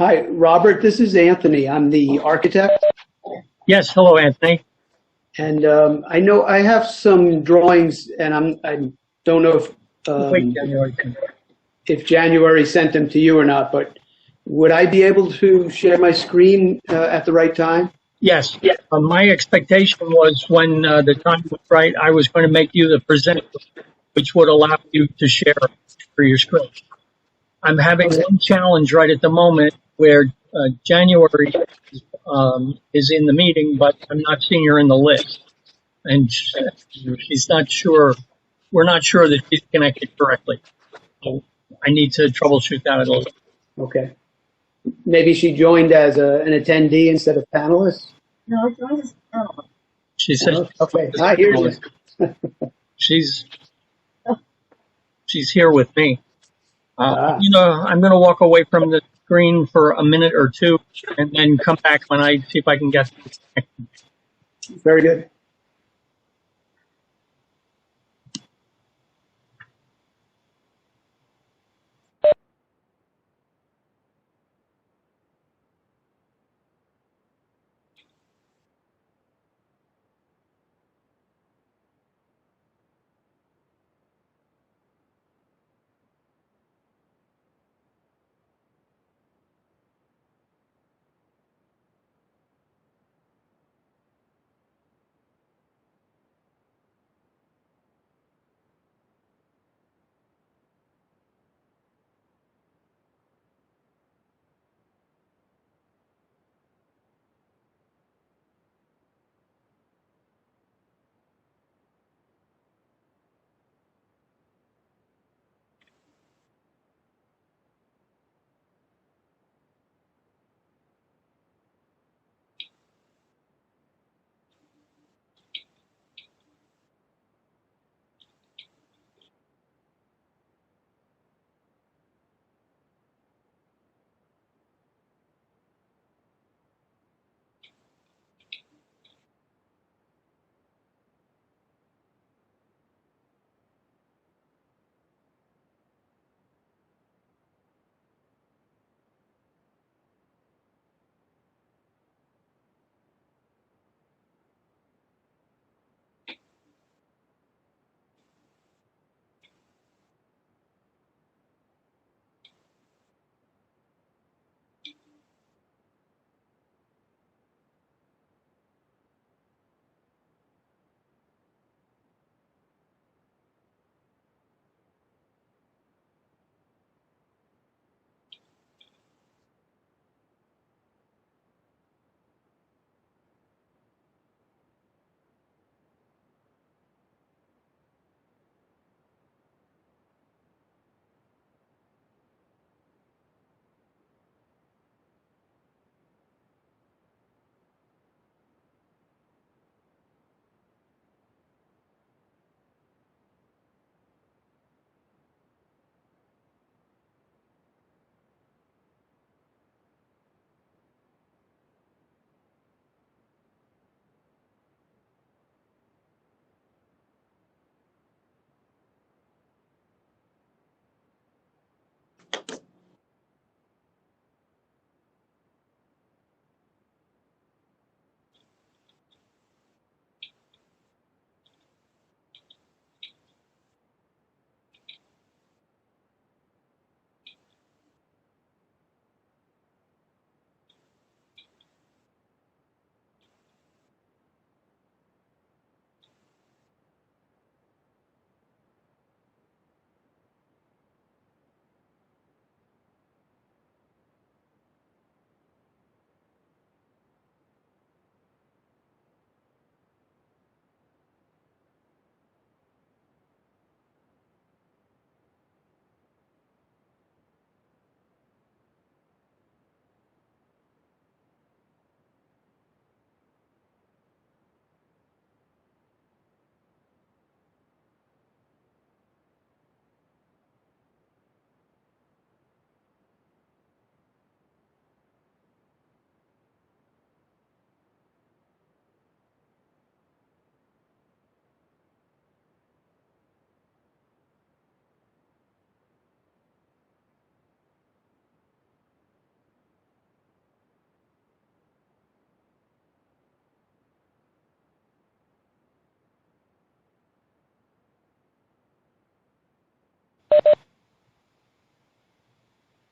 Hi, Robert. This is Anthony. I'm the architect, Yes, hello, Anthony. and I know I have some drawings, and I don't know Wait, um, January 10th. if January sent them to you or not. But would I be able to share my screen at the right time? Yes, my expectation was when the time was right, I was going to make you the presenter, which would allow you to share for your screen. I'm having Okay. one challenge right at the moment where January is in the meeting, but I'm not seeing her in the list. And she's not sure, we're not sure that she's connected correctly. So I need to troubleshoot that a little. Okay. Maybe she joined as an attendee instead of panelist. No, it's not as panel. She says Okay. Hi, here's it. she's she's here with me. Ah, I'm gonna walk away from the screen for a minute or two, and then come back when I see if I can get. very good.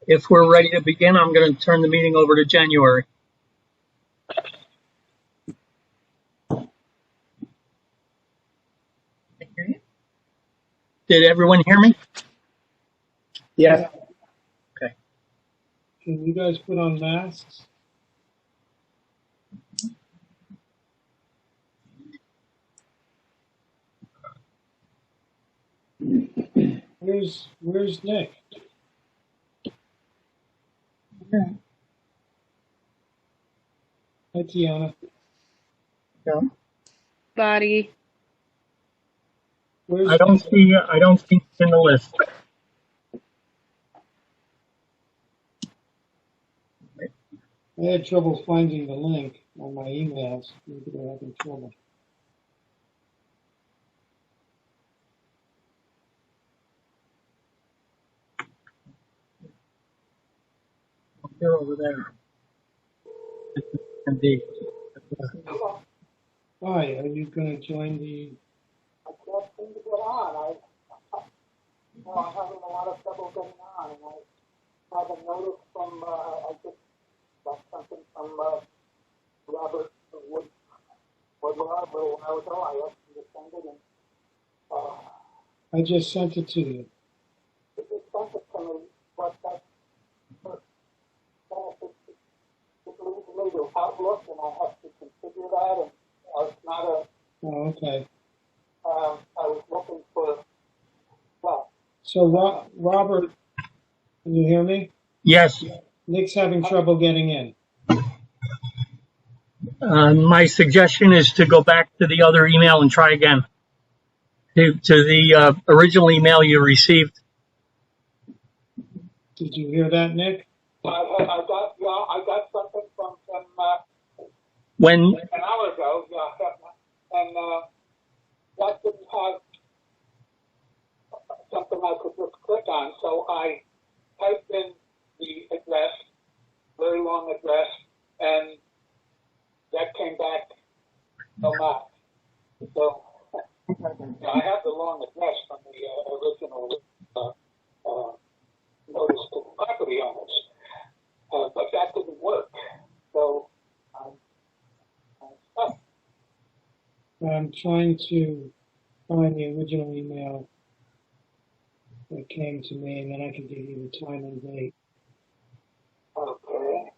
If we're ready to begin, I'm going to turn the meeting over to January. Did everyone hear me? Yeah. Okay. Can you guys put on masks? Where's Nick? Hi, Tiana. No. Body. Where's I don't see it in the list. I had trouble finding the link on my emails. Maybe they're having trouble. They're over there. Indeed. Hi, are you going to join the? I can't seem to get on. I'm having a lot of trouble getting on, and I have a notice from, I just got something from Robert Woodlaw a little while ago. I asked him to send it, and I just sent it to you. if he sent it to me, but that, it leads me to Outlook, and I have to configure that, and it's not a, Oh, okay. I was looking for, well, So Robert, can you hear me? Yes. Nick's having trouble getting in. My suggestion is to go back to the other email and try again. To the original email you received. Did you hear that, Nick? I got something from him, When an hour ago, and that didn't have something I could just click on, so I typed in the address, very long address, and that came back no match. So I have the long address from the original notice to the property owners, but that didn't work. So I'm stuck. I'm trying to find the original email that came to me, and then I can give you the time and date. Okay.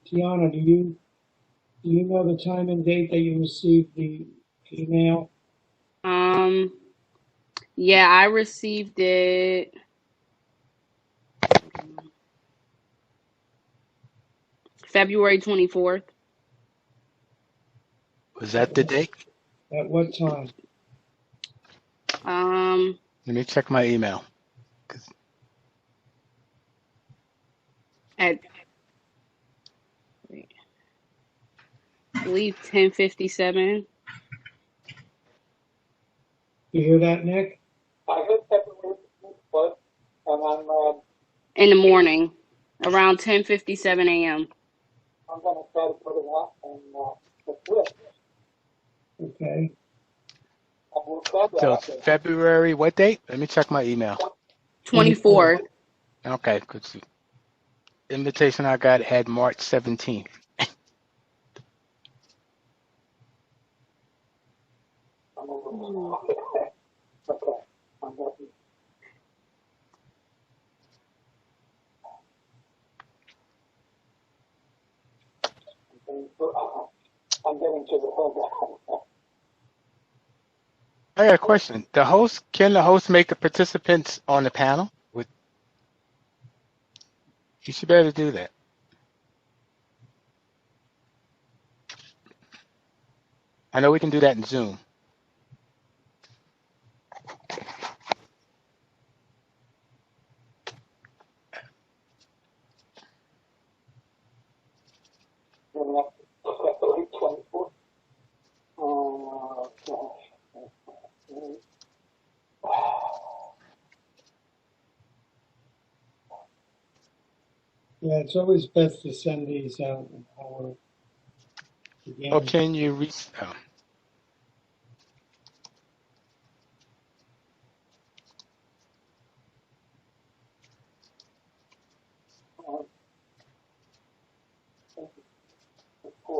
Tiana, do you know the time and date that you received the email? Yeah, I received it. February 24th. Was that the date? At what time? Let me check my email. At wait, I believe 10:57 You hear that, Nick? I heard February 1st, and I'm in the morning, around 10:57 a.m. going to try to put it up and it's with. Okay. And we'll try So that. it's February, what date? Let me check my email. 24th. Okay, good. Invitation I got had March 17th. Okay. I'm getting. I'm getting to the whole. I got a question. Can the host make the participants on the panel? You should be able to do that. I know we can do that in Zoom. February 24th. Yeah, it's always best to send these out an hour Or beginning. can you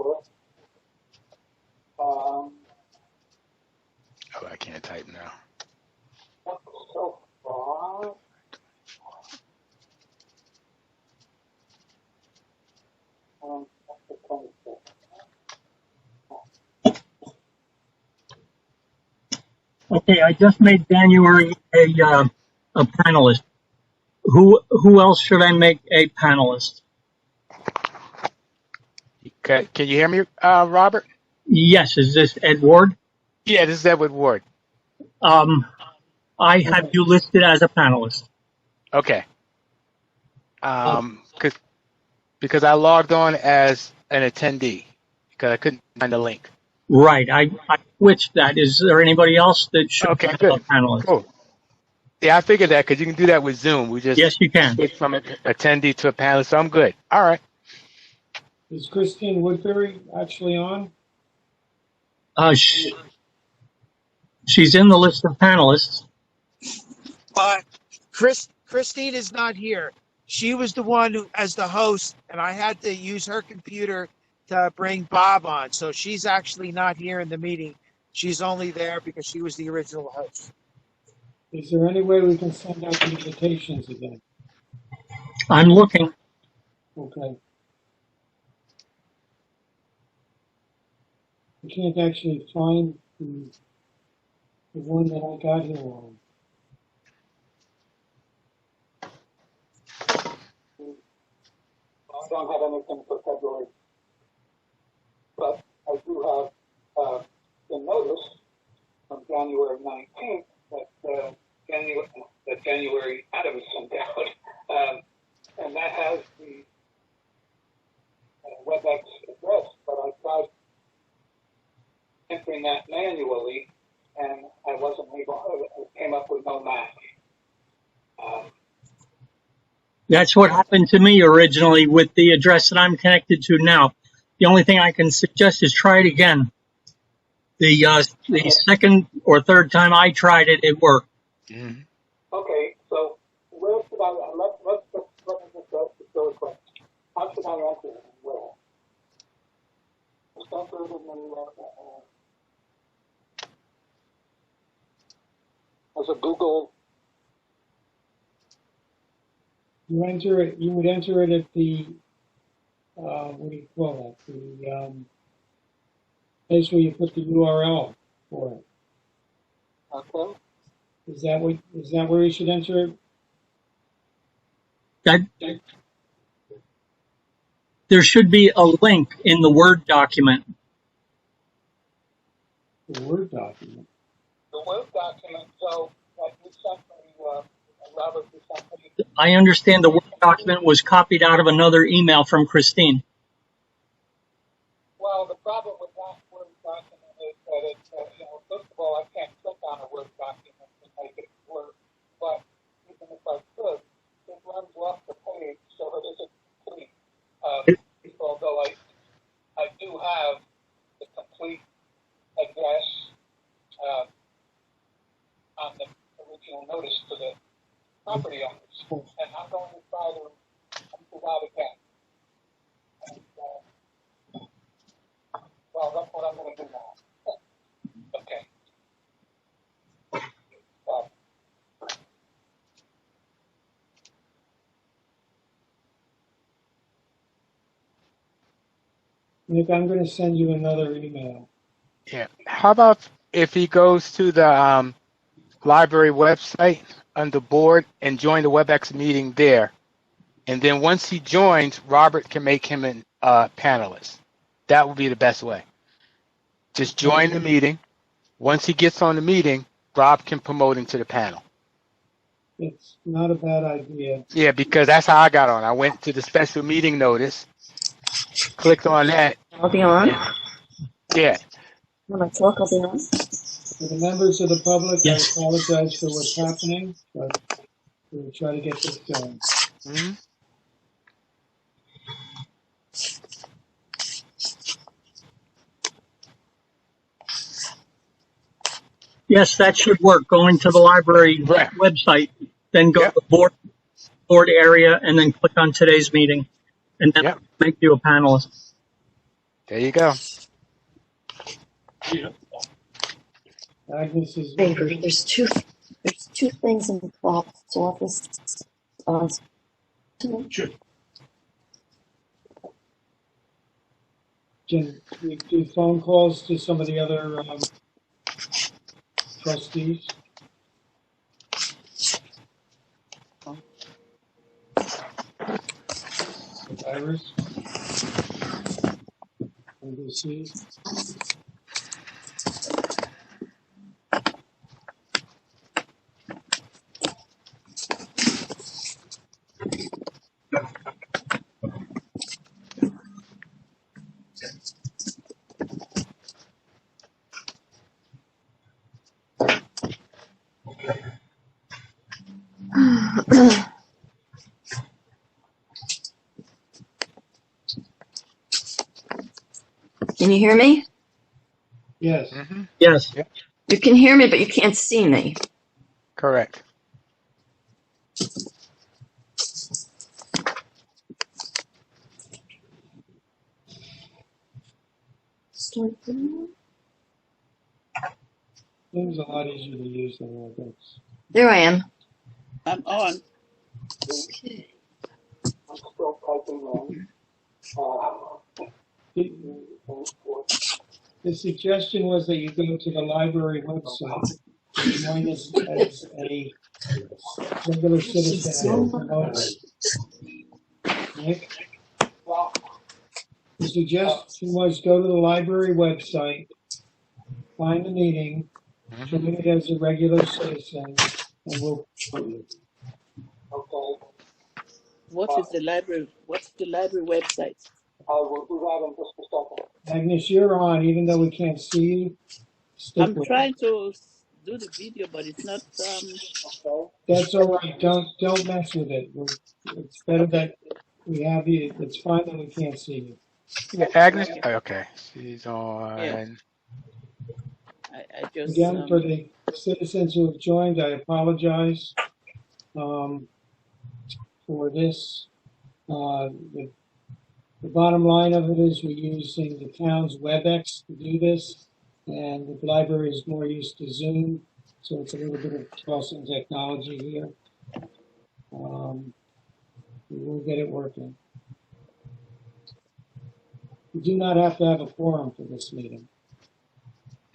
sure. Oh, I can't type now. So far, that's the 26th. Okay, I just made January a panelist. Who else should I make a panelist? Okay, can you hear me, Robert? Yes, is this Ed Ward? Yeah, this is Edward Ward. I have you listed as a panelist. Okay. Because I logged on as an attendee because I couldn't find the link. Right, I switched that. Is there anybody else that should Okay, be a good. panelist? Cool. Yeah, I figured that because you can do that with Zoom. We just Yes, you can. switch from an attendee to a panelist, so I'm good. All right. Is Christine Woodbury actually on? She's in the list of panelists. Christine is not here. She was the one who, as the host, and I had to use her computer to bring Bob on. So she's actually not here in the meeting. She's only there because she was the original host. Is there any way we can send out the invitations again? I'm looking. Okay. I can't actually find the one that I got here on. I don't have anything for February, but I do have the notice from January 19th that January Adams sent out, and that has the WebEx address, but I tried entering that manually, and I wasn't able. I came up with no match. That's what happened to me originally with the address that I'm connected to now. The only thing I can suggest is try it again. The second or third time I tried it, it worked. Mm-hmm. Okay, so where should I? Let me just go a question. How should I enter it? Where? Just enter it in the as a Google. You enter it. You would enter it at the what do you call that? The place where you put the URL for it. Okay. Is that where you should enter it? There should be a link in the Word document. The Word document. The Word document. So like you sent me, Robert, you sent me. I understand the Word document was copied out of another email from Christine. Well, the problem with that Word document is that it, first of all, I can't click on a Word document to make it work. But even if I could, it runs off the page, so it isn't complete. Although I do have the complete address on the original notice to the property owners, and I'm going to try to do that again. And, well, that's what I'm going to do now. Okay. Nick, I'm going to send you another email. Yeah. How about if he goes to the library website under board and join the WebEx meeting there, and then once he joins, Robert can make him a panelist. That would be the best way. Just join the meeting. Once he gets on the meeting, Rob can promote him to the panel. It's not a bad idea. Yeah, because that's how I got on. I went to the special meeting notice, clicked on that. I'll be on. Yeah. When I talk, I'll be on. For the members of the public, Yes. I apologize for what's happening, but we'll try to get this going. Mm-hmm. Yes, that should work. Going to the library Right. website, then go Yep. to the board area, and then click on today's meeting, and then Yep. make you a panelist. There you go. Agnes is. Favor. There's two things in Bob's office. Sure. Can we do phone calls to some of the other trustees? Iris? NBC? Can you hear me? Yes. Mm-hmm. Yes. Yep. You can hear me, but you can't see me. Correct. Start there. Things a lot easier to use than all this. There I am. I'm on. Okay. I'm still typing in. The suggestion was that you go to the library website and join us as a regular citizen and promote it. Nick? Well, The suggestion was go to the library website, find the meeting, join it as a regular citizen, and we'll promote you. okay. What's the library website? I will do that in just a second. Agnes, you're on, even though we can't see you. Stick I'm with trying to do the video, but it's not. Okay. That's all right. Don't mess with it. It's better that we have you. It's fine that we can't see you. Yeah, Agnes. Okay, she's on. Yeah. I just. Again, for the citizens who have joined, I apologize for this. The bottom line of it is we're using the town's WebEx to do this, and the library is more used to Zoom, so it's a little bit of crossing technology here. We will get it working. We do not have to have a forum for this meeting.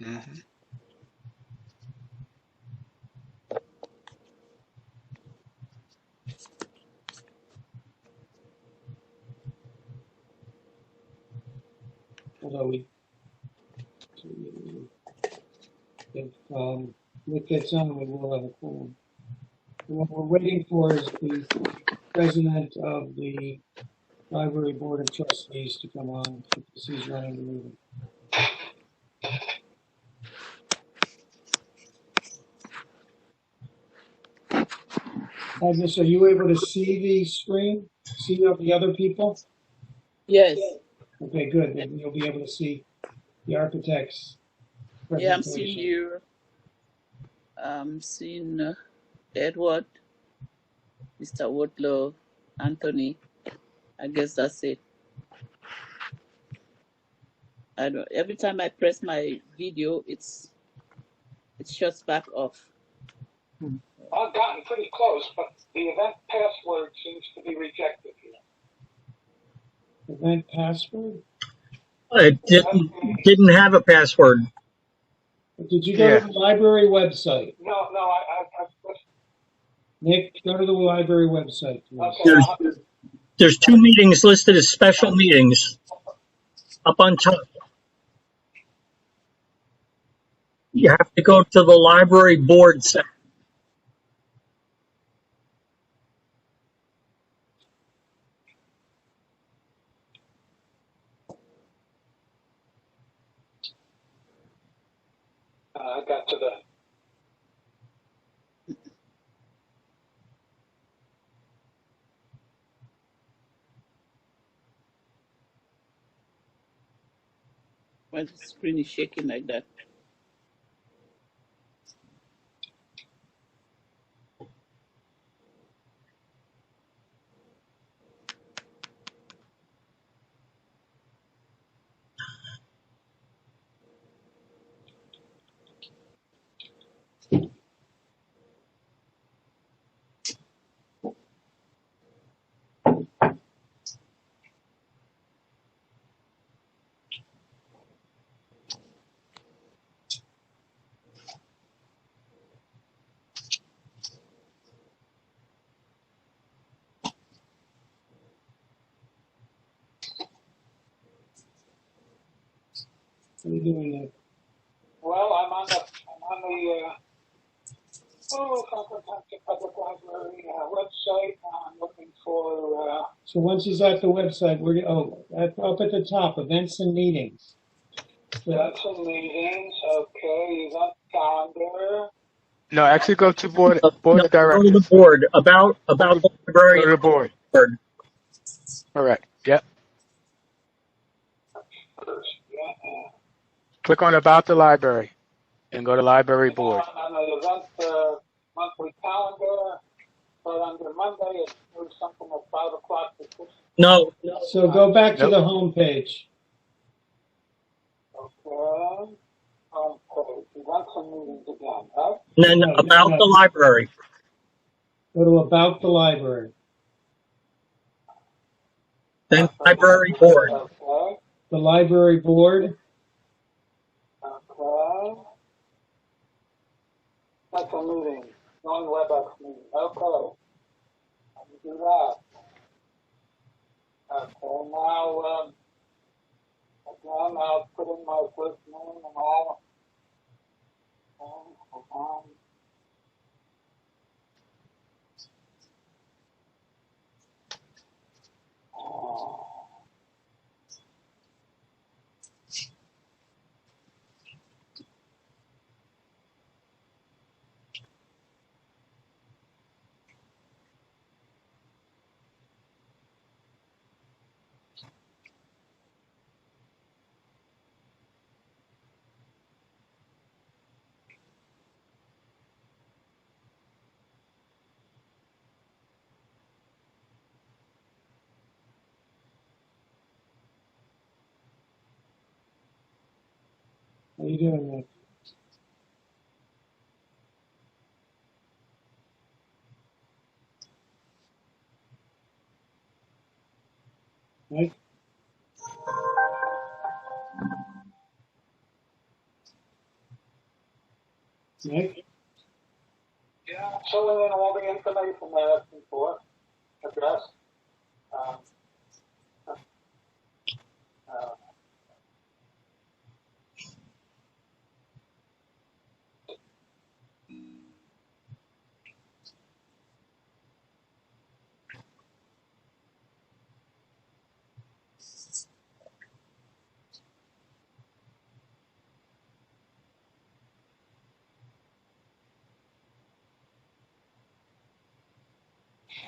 Mm-hmm. Although if Nick gets on, we will have a forum. What we're waiting for is the president of the library board of trustees to come on because he's running the meeting. Agnes, are you able to see the screen? See the other people? Yes. Okay, good. Then you'll be able to see the architects. Yeah, I'm seeing you. I'm seeing Edward, Mr. Woodlow, Anthony. I guess that's it. I don't. Every time I press my video, it shuts back off. I've gotten pretty close, but the event password seems to be rejected here. Event password? It didn't have a password. Did you go to the library website? No, I Nick, go to the library website, please. okay. There's two meetings listed as special meetings up on top. You have to go to the library board section. I got to the. Why the screen is shaking like that? What are you doing, Nick? Well, I'm on the Townshiip Public Library website. I'm looking for, So once he's at the website, up at the top, events and meetings. events and meetings. Okay, event calendar. No, actually go to board No, board of go to the directors. board, about the library. Go to the board. Board. Correct. Yep. First, yeah. Click on about the library and go to library board. On the event monthly calendar, but under Monday, it's something at 5 o'clock to 6. No, So go back to Nope. the home page. Okay. Okay. Events and meetings again, right? and then No, about no. the library. Go to about the library. Then library board. Okay. The library board. Okay. That's a meeting. Non-WebEx meeting. Okay. Let me do that. Okay. Now, again, I'll put in my first name and all. How are you doing, Nick? Nick? Nick? Yeah, filling in all the information they're asking for. Address. Um, uh,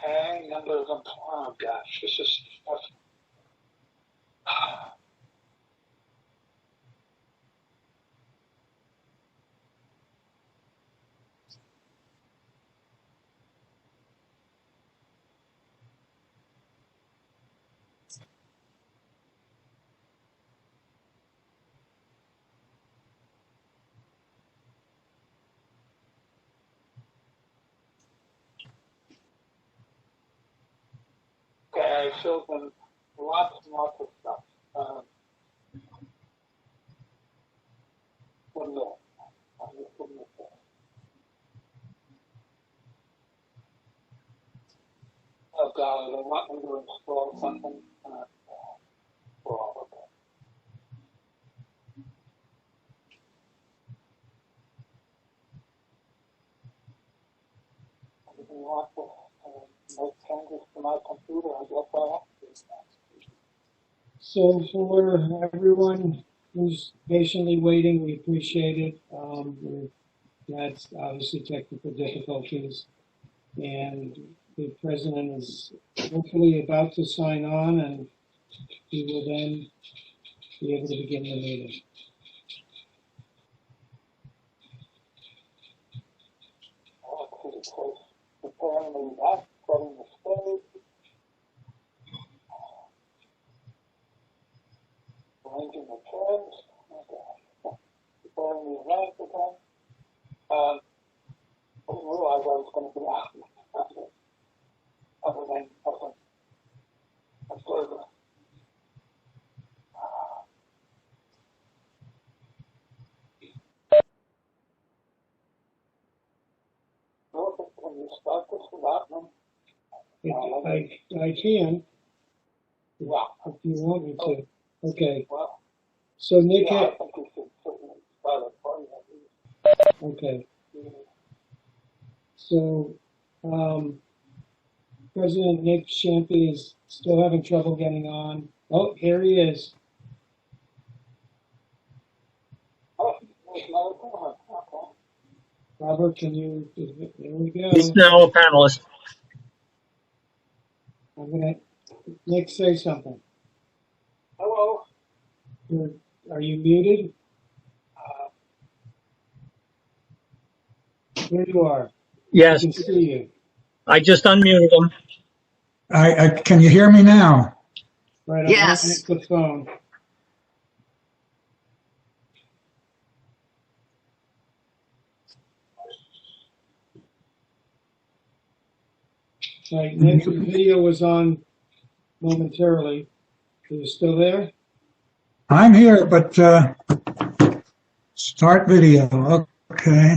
Okay, numbers of, oh gosh, this is stuff. Okay, I filled in lots and lots of stuff. One minute. I'm just putting it there. Oh God, they want me to install something. Well, okay. If you want to make changes to my computer, I guess I have to. So for everyone who's patiently waiting, we appreciate it. We've had obviously technical difficulties, and the president is hopefully about to sign on, and he will then be able to begin the meeting. Let's see, so preparing the map, setting the stage, arranging the chairs, okay. Preparing the event again. I didn't realize I was going to be out. Other than, observer. Can you start this without me? I can, Yeah. if you want me to. Okay. Well, So Nick, Yeah, I think we should certainly start a party at least. okay. So, President Nick Shampy is still having trouble getting on. Oh, here he is. Oh, there's another one. Okay. Robert, can you, there we He's go. now a panelist. I'm gonna, Nick, say something. Hello. Are you muted? Uh, Here you are. I Yes, can see you. I just unmuted him. Can you hear me now? Right, I'm Yes. gonna connect the phone. Right, Nick, your video was on momentarily. Are you still there? I'm here, but start video. Okay.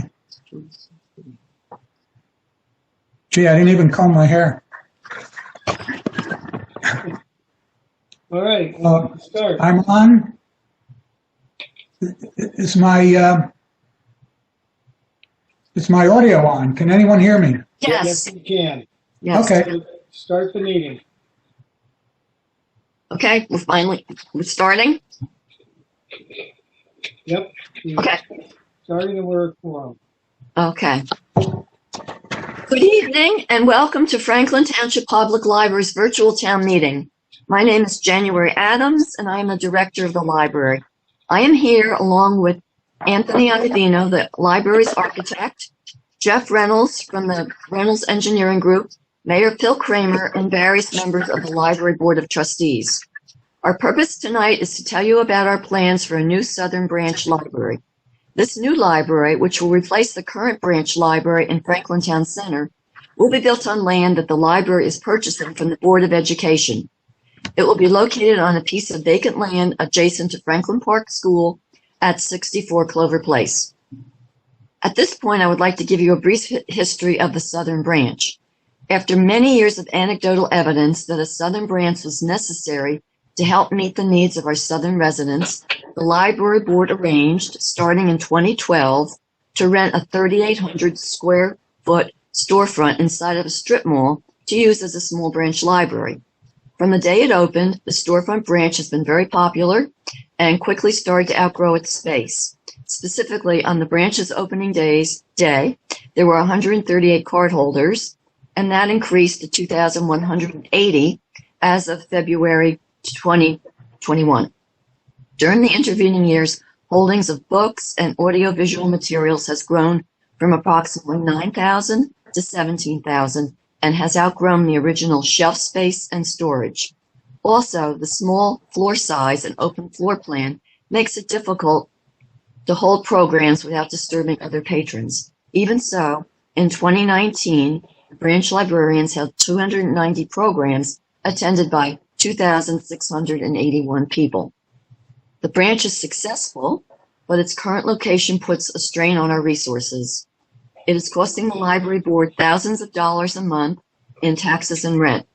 Gee, I didn't even comb my hair. All right, start. I'm on. Is my audio on? Can anyone hear me? Yes. Yes, you can. Yes. Okay. So start the meeting. Okay, we're starting? Yep. you're Okay. Starting the word forum. Okay. Good evening and welcome to Franklin Township Public Library's virtual town meeting. My name is January Adams and I am the director of the library. I am here along with Anthony Iovino, the library's architect, Jeff Reynolds from the Reynolds Engineering Group, Mayor Phil Kramer, and various members of the Library Board of Trustees. Our purpose tonight is to tell you about our plans for a new Southern Branch Library. This new library, which will replace the current branch library in Franklin Town Center, will be built on land that the library is purchasing from the Board of Education. It will be located on a piece of vacant land adjacent to Franklin Park School at 64 Clover Place. At this point, I would like to give you a brief history of the Southern Branch. After many years of anecdotal evidence that a Southern Branch was necessary to help meet the needs of our Southern residents, the library board arranged, starting in 2012, to rent a 3,800 square foot storefront inside of a strip mall to use as a small branch library. From the day it opened, the storefront branch has been very popular and quickly started to outgrow its space. Specifically, on the branch's opening day, there were 138 cardholders, and that increased to 2,180 as of February 2021. During the intervening years, holdings of books and audiovisual materials has grown from approximately 9,000 to 17,000 and has outgrown the original shelf space and storage. Also, the small floor size and open floor plan makes it difficult to hold programs without disturbing other patrons. Even so, in 2019, branch librarians held 290 programs attended by 2,681 people. The branch is successful, but its current location puts a strain on our resources. It is costing the library board thousands of dollars a month in taxes and rent.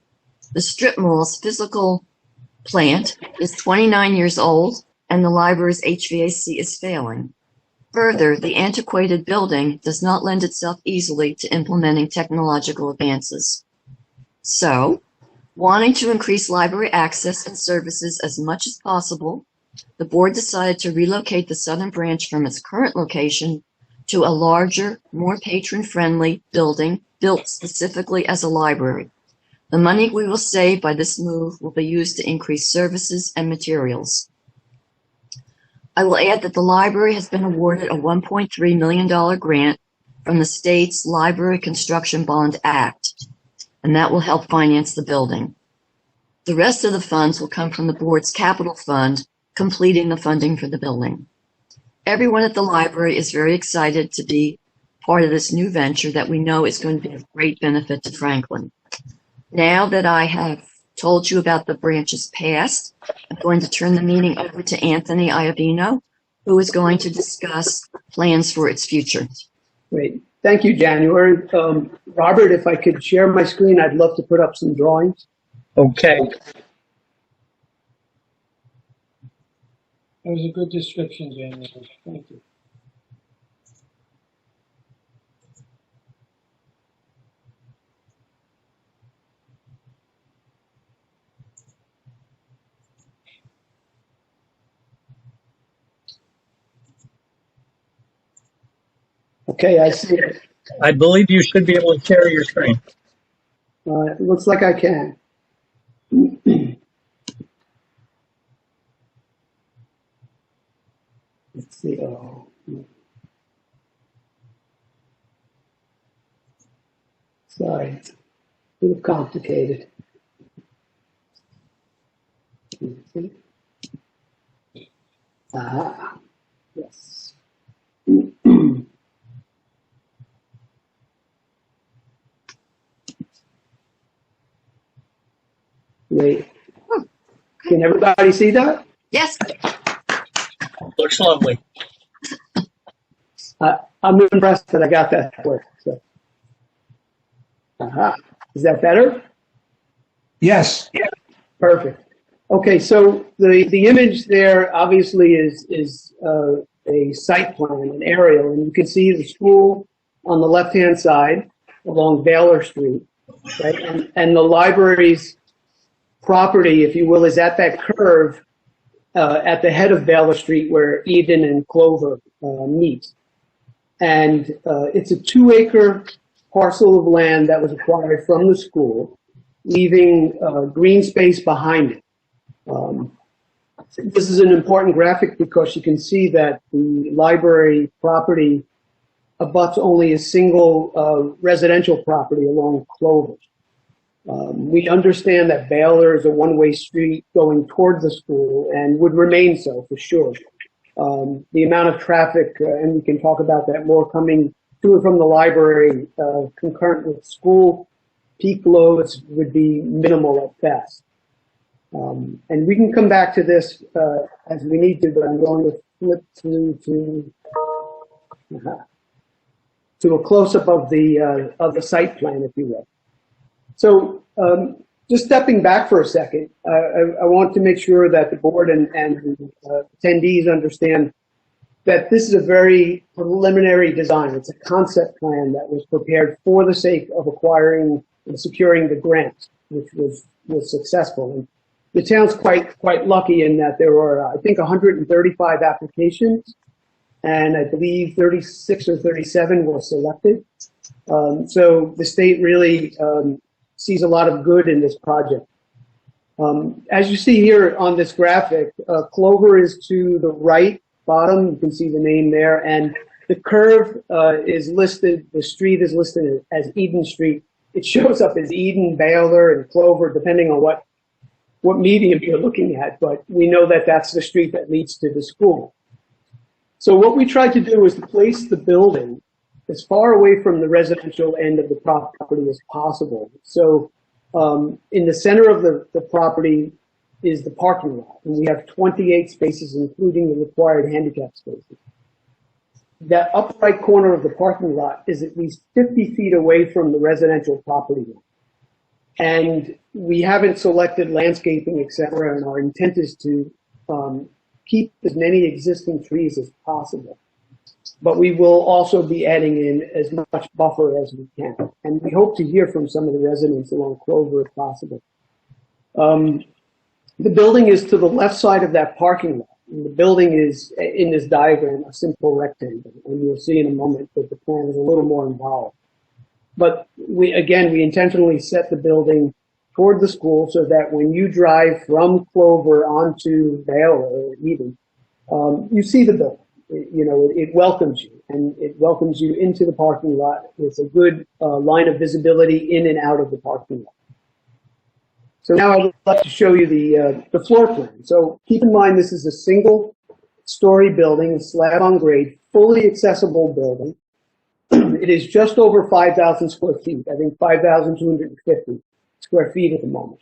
The strip mall's physical plant is 29 years old, and the library's HVAC is failing. Further, the antiquated building does not lend itself easily to implementing technological advances. So, wanting to increase library access and services as much as possible, the board decided to relocate the Southern Branch from its current location to a larger, more patron-friendly building built specifically as a library. The money we will save by this move will be used to increase services and materials. I will add that the library has been awarded a $1.3 million grant from the state's Library Construction Bond Act, and that will help finance the building. The rest of the funds will come from the board's capital fund, completing the funding for the building. Everyone at the library is very excited to be part of this new venture that we know is going to be of great benefit to Franklin. Now that I have told you about the branch's past, I'm going to turn the meeting over to Anthony Iovino, who is going to discuss plans for its future. Great. Thank you, January. Robert, if I could share my screen, I'd love to put up some drawings. Okay. That was a good description, January. Thank you. Okay, I see it. I believe you should be able to share your screen. It looks like I can. Let's see. Oh. Sorry, it's a little complicated. Ah, yes. Wait, can everybody see that? Yes, Looks lovely. I'm impressed that I got that to work. So. Aha. Is that better? Yes. Perfect. Okay, so the image there obviously is a site plan, an aerial, and you can see the school on the left-hand side along Baylor Street, right? And the library's property, if you will, is at that curve at the head of Baylor Street where Eden and Clover meet. And it's a 2-acre parcel of land that was acquired from the school, leaving green space behind it. This is an important graphic because you can see that the library property abuts only a single residential property along Clover. We understand that Baylor is a one-way street going toward the school and would remain so for sure. The amount of traffic, and we can talk about that more, coming to and from the library concurrent with school peak loads would be minimal at best. And we can come back to this as we need to, but I'm going to flip through to a close-up of the site plan, if you will. So just stepping back for a second, I want to make sure that the board and attendees understand that this is a very preliminary design. It's a concept plan that was prepared for the sake of acquiring and securing the grant, which was successful. And the town's quite lucky in that there were, I think, 135 applications, and I believe 36 or 37 were selected. So the state really sees a lot of good in this project. As you see here on this graphic, Clover is to the right bottom. You can see the name there, and the curve is listed, the street is listed as Eden Street. It shows up as Eden, Baylor, and Clover, depending on what medium you're looking at, but we know that that's the street that leads to the school. So what we tried to do is to place the building as far away from the residential end of the property as possible. So in the center of the property is the parking lot, and we have 28 spaces, including the required handicap spaces. That upright corner of the parking lot is at least 50 feet away from the residential property line. And we haven't selected landscaping, et cetera, and our intent is to keep as many existing trees as possible. But we will also be adding in as much buffer as we can. And we hope to hear from some of the residents along Clover if possible. The building is to the left side of that parking lot. And the building is, in this diagram, a simple rectangle. And you'll see in a moment that the plan is a little more involved. But we intentionally set the building toward the school so that when you drive from Clover onto Baylor or Eden, you see the building. It welcomes you, and it welcomes you into the parking lot. It's a good line of visibility in and out of the parking lot. So now I'd like to show you the floor plan. So keep in mind this is a single-story building, slab on grade, fully accessible building. It is just over 5,000 square feet. I think 5,250 square feet at the moment.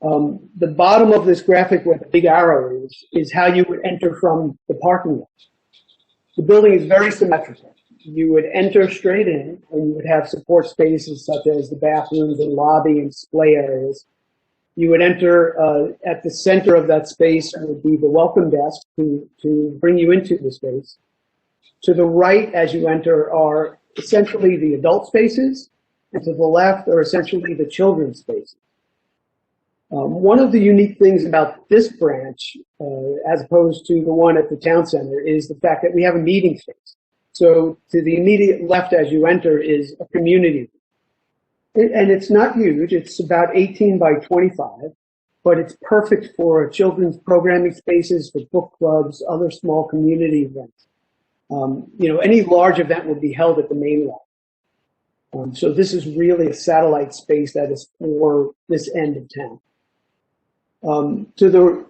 The bottom of this graphic where the big arrow is how you would enter from the parking lot. The building is very symmetrical. You would enter straight in, and you would have support spaces such as the bathrooms and lobby and display areas. You would enter at the center of that space would be the welcome desk to bring you into the space. To the right, as you enter, are essentially the adult spaces, and to the left are essentially the children's spaces. One of the unique things about this branch, as opposed to the one at the town center, is the fact that we have a meeting space. So to the immediate left as you enter is a community. And it's not huge, it's about 18 by 25, but it's perfect for children's programming spaces, for book clubs, other small community events. Any large event would be held at the main level. So this is really a satellite space that is for this end of town. To the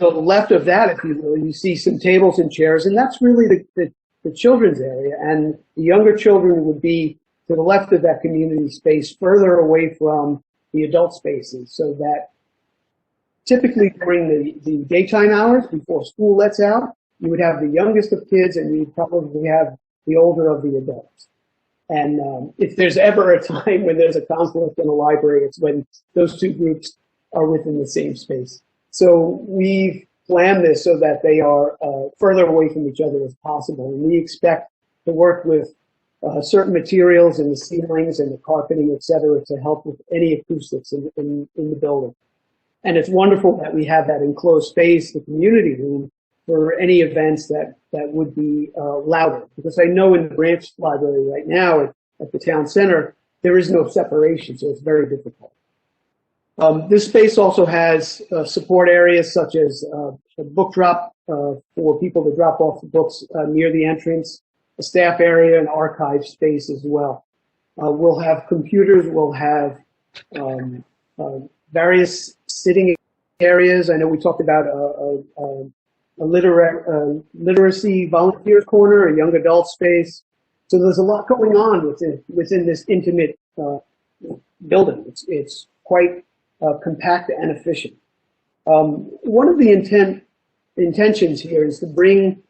left of that, if you will, you see some tables and chairs, and that's really the children's area. And the younger children would be to the left of that community space, further away from the adult spaces, so that typically during the daytime hours before school lets out, you would have the youngest of kids and you'd probably have the older of the adults. And if there's ever a time when there's a conflict in a library, it's when those two groups are within the same space. So we've planned this so that they are further away from each other as possible. And we expect to work with certain materials in the ceilings and the carpeting, et cetera, to help with any acoustics in the building. And it's wonderful that we have that enclosed space, the community room, for any events that would be louder. Because I know in the branch library right now at the town center, there is no separation, so it's very difficult. This space also has support areas such as a book drop for people to drop off the books near the entrance, a staff area, an archive space as well. We'll have computers, we'll have various sitting areas. I know we talked about a literacy volunteers corner, a young adult space. So there's a lot going on within this intimate building. It's quite compact and efficient. One of the intentions here is to bring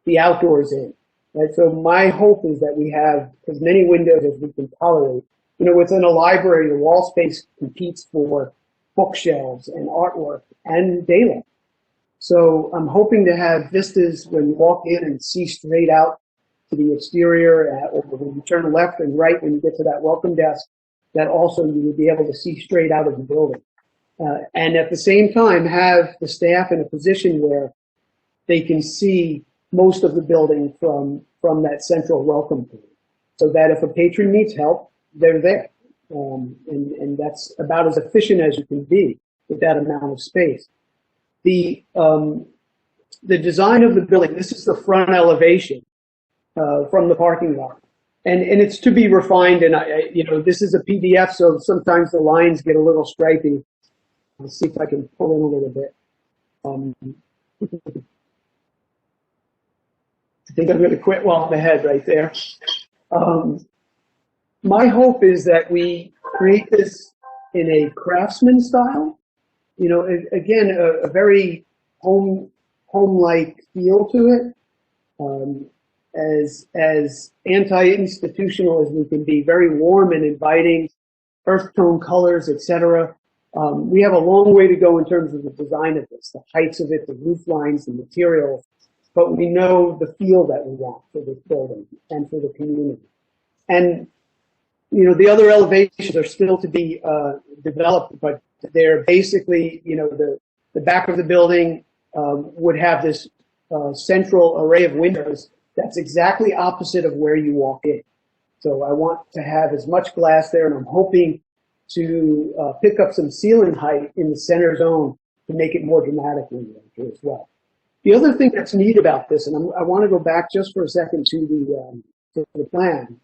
the outdoors in. Right? So my hope is that we have as many windows as we can tolerate. Within a library, the wall space competes for bookshelves and artwork and daylight. So I'm hoping to have vistas when you walk in and see straight out to the exterior, or when you turn left and right when you get to that welcome desk, that also you would be able to see straight out of the building. And at the same time, have the staff in a position where they can see most of the building from that central welcome point, so that if a patron needs help, they're there. And that's about as efficient as you can be with that amount of space. The design of the building, this is the front elevation from the parking lot. And it's to be refined, and this is a PDF, so sometimes the lines get a little stripy. Let's see if I can pull in a little bit. I think I'm going to quit while I'm ahead right there. My hope is that we create this in a craftsman style. Again, a very home-like feel to it. As anti-institutional as we can be, very warm and inviting, earth tone colors, etc. We have a long way to go in terms of the design of this, the heights of it, the roof lines, the materials, but we know the feel that we want for this building and for the community. And the other elevations are still to be developed, but they're basically, the back of the building would have this central array of windows that's exactly opposite of where you walk in. So I want to have as much glass there, and I'm hoping to pick up some ceiling height in the center zone to make it more dramatic when you enter as well. The other thing that's neat about this, and I want to go back just for a second to the plan,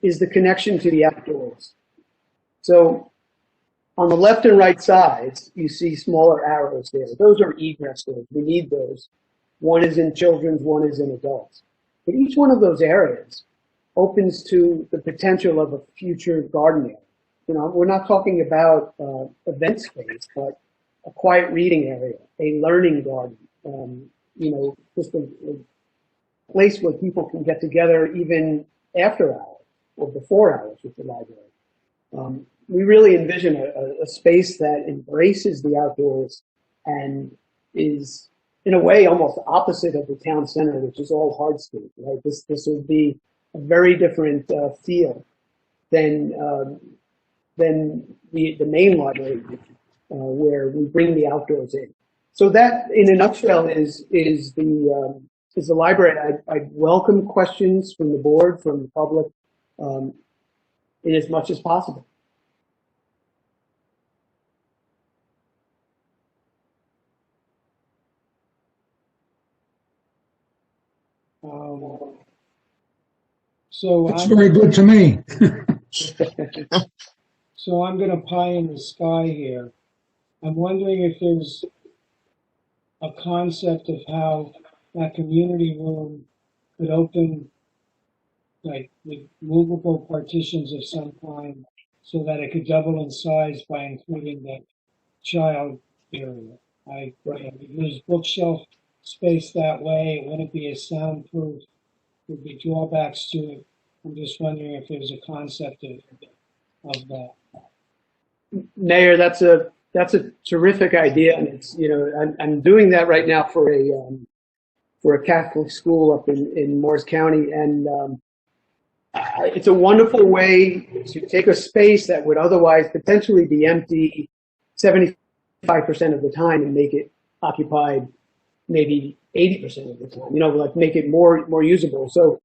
is the connection to the outdoors. So on the left and right sides, you see smaller arrows there. Those are egress doors. We need those. One is in children's, one is in adults. But each one of those areas opens to the potential of a future garden area. We're not talking about event space, but a quiet reading area, a learning garden, just a place where people can get together even after hours or before hours with the library. we really envision a space that embraces the outdoors and is, in a way, almost opposite of the town center, which is all hardscape. Right? This would be a very different feel than the main library, where we bring the outdoors in. So that, in a nutshell, is the library. I welcome questions from the board, from the public, in as much as possible. So It's very good to me. So I'm going to pie in the sky here. I'm wondering if there's a concept of how that community room could open, like with movable partitions of some kind, so that it could double in size by including the child area. There's bookshelf space that way. It wouldn't be as soundproof. There'd be drawbacks to it. I'm just wondering if there's a concept of that. Mayor, that's a terrific idea, and it's, you know, I'm doing that right now for a Catholic school up in Morris County, and it's a wonderful way to take a space that would otherwise potentially be empty 75% of the time and make it occupied maybe 80% of the time. You know, like make it more usable. So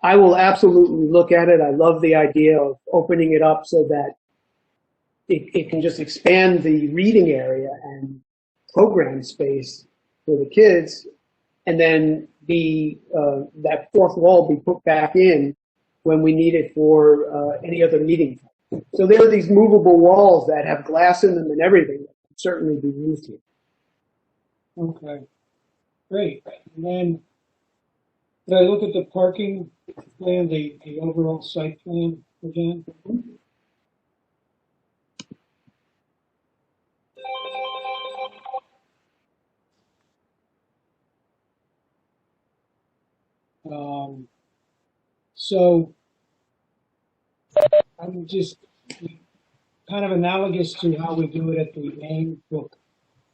I will absolutely look at it. I love the idea of opening it up so that it can just expand the reading area and program space for the kids, and then that fourth wall be put back in when we need it for any other meeting. So there are these movable walls that have glass in them and everything that can certainly be used here. Okay, great. And then, did I look at the parking plan, the overall site plan again? So I'm just kind of analogous to how we do it at the main book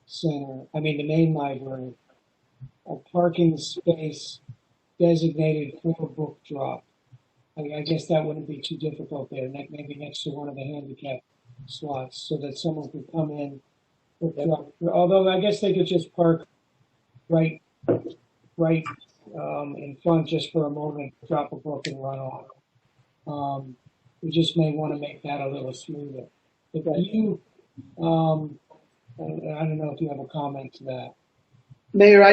center, the main library, a parking space designated for book drop. I guess that wouldn't be too difficult there, maybe next to one of the handicap slots so that someone could come in, book drop. Although I guess they could just park right in front just for a moment, drop a book and run off. We just may want to make that a little smoother. But you, I don't know if you have a comment to that. Mayor,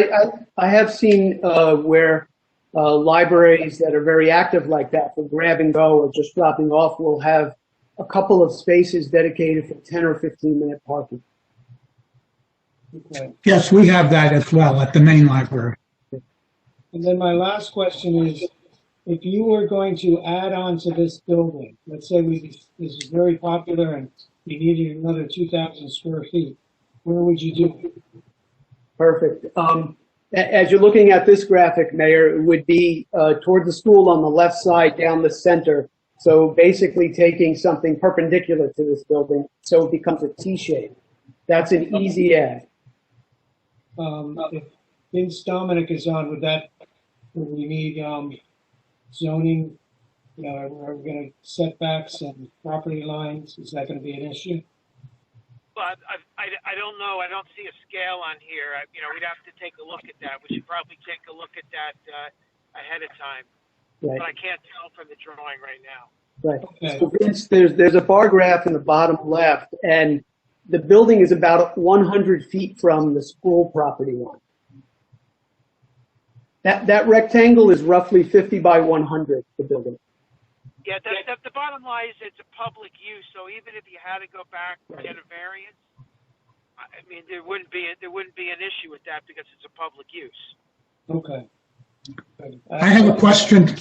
I have seen where libraries that are very active like that for grab and go or just dropping off will have a couple of spaces dedicated for 10 or 15-minute parking. Okay. Yes, we have that as well at the main library. And then my last question is, if you were going to add on to this building, let's say this is very popular and we needed another 2,000 square feet, where would you do it? Perfect. As you're looking at this graphic, Mayor, it would be toward the school on the left side down the center. So basically taking something perpendicular to this building so it becomes a T shape. That's an easy add. If Vince Dominic is on, would we need zoning? You know, are we going to setbacks and property lines? Is that going to be an issue? Well, I don't know. I don't see a scale on here. We'd have to take a look at that. We should probably take a look at that ahead of time. Right. But I can't tell from the drawing right now. Right. Okay. So Vince, there's a bar graph in the bottom left, and the building is about 100 feet from the school property line. That rectangle is roughly 50 by 100, the building. Yeah, the bottom line is it's a public use, so even if you had to go back and get a variance, there wouldn't be an issue with that because it's a public use. Okay. I have a question.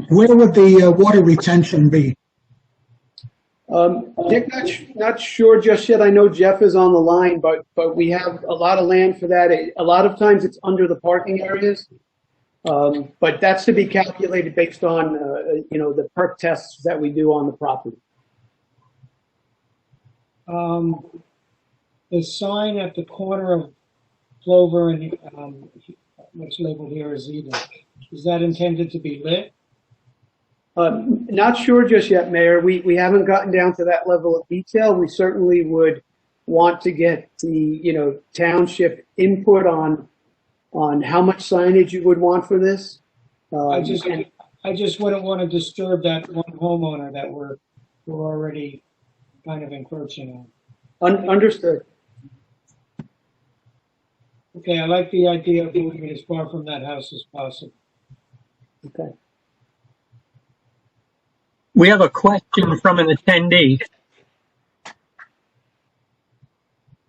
Where would the water retention be? Dick, not sure just yet. I know Jeff is on the line, but we have a lot of land for that. A lot of times it's under the parking areas. But that's to be calculated based on, the perk tests that we do on the property. The sign at the corner of Clover and, what's labeled here as Eden, is that intended to be lit? Not sure just yet, Mayor. We haven't gotten down to that level of detail. We certainly would want to get the, township input on how much signage you would want for this. I just wouldn't want to disturb that one homeowner that we're already kind of encroaching on. Understood. Okay, I like the idea of moving it as far from that house as possible. Okay. We have a question from an attendee.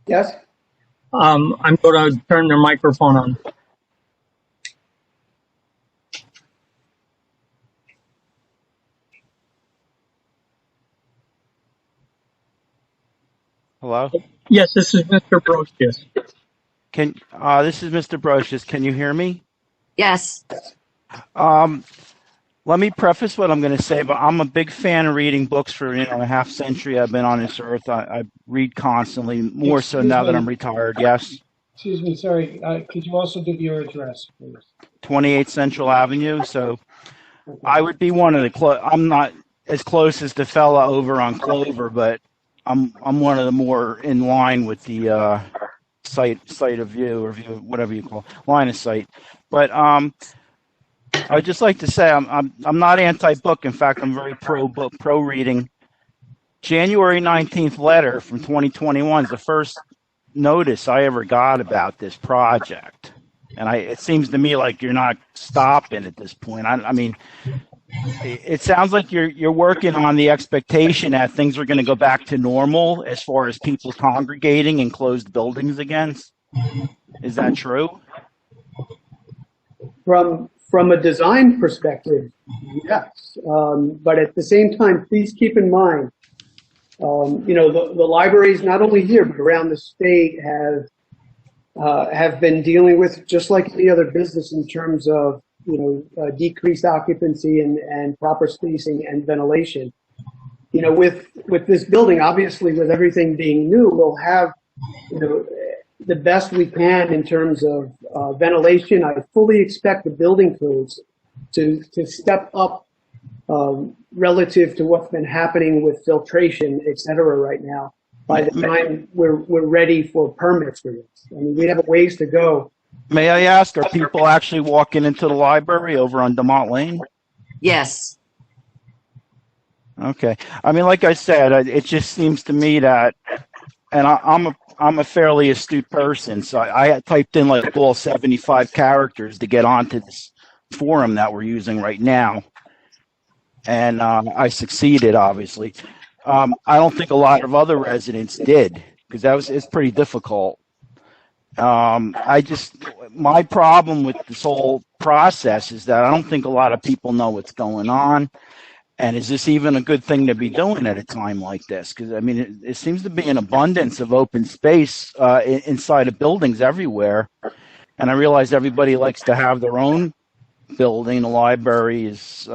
Yes? I'm going to turn their microphone on. Hello? Yes, this is Mr. Brocious. This is Mr. Brocious. Can you hear me? Yes. Let me preface what I'm going to say, but I'm a big fan of reading books for, a half century I've been on this earth. I read constantly, more so now that I'm retired, yes. Excuse me, sorry. Could you also give your address, please? 28 Central Avenue. So I would be one of the, I'm not as close as the fella over on Clover, but I'm one of the more in line with the sight of view or view, whatever you call it, line of sight. But I'd just like to say I'm not anti-book. In fact, I'm very pro-book, pro-reading. January 19th letter from 2021 is the first notice I ever got about this project. And it seems to me like you're not stopping at this point. I mean, it sounds like you're working on the expectation that things are going to go back to normal as far as people congregating in closed buildings again. Is that true? From a design perspective, yes. But at the same time, please keep in mind, the libraries, not only here, but around the state have been dealing with, just like any other business, in terms of, decreased occupancy and proper spacing and ventilation. With this building, obviously, with everything being new, we'll have, the best we can in terms of ventilation. I fully expect the building codes to step up relative to what's been happening with filtration, et cetera, right now. By the time we're ready for permits for this, I mean, we have a ways to go. May I ask, are people actually walking into the library over on DeMont Lane? Yes. Okay. I mean, like I said, it just seems to me that, and I'm a fairly astute person, so I typed in like all 75 characters to get onto this forum that we're using right now, and I succeeded, obviously. I don't think a lot of other residents did, because it's pretty difficult. My problem with this whole process is that I don't think a lot of people know what's going on. And is this even a good thing to be doing at a time like this? Because, I mean, it seems to be an abundance of open space inside of buildings everywhere. And I realize everybody likes to have their own building. The library is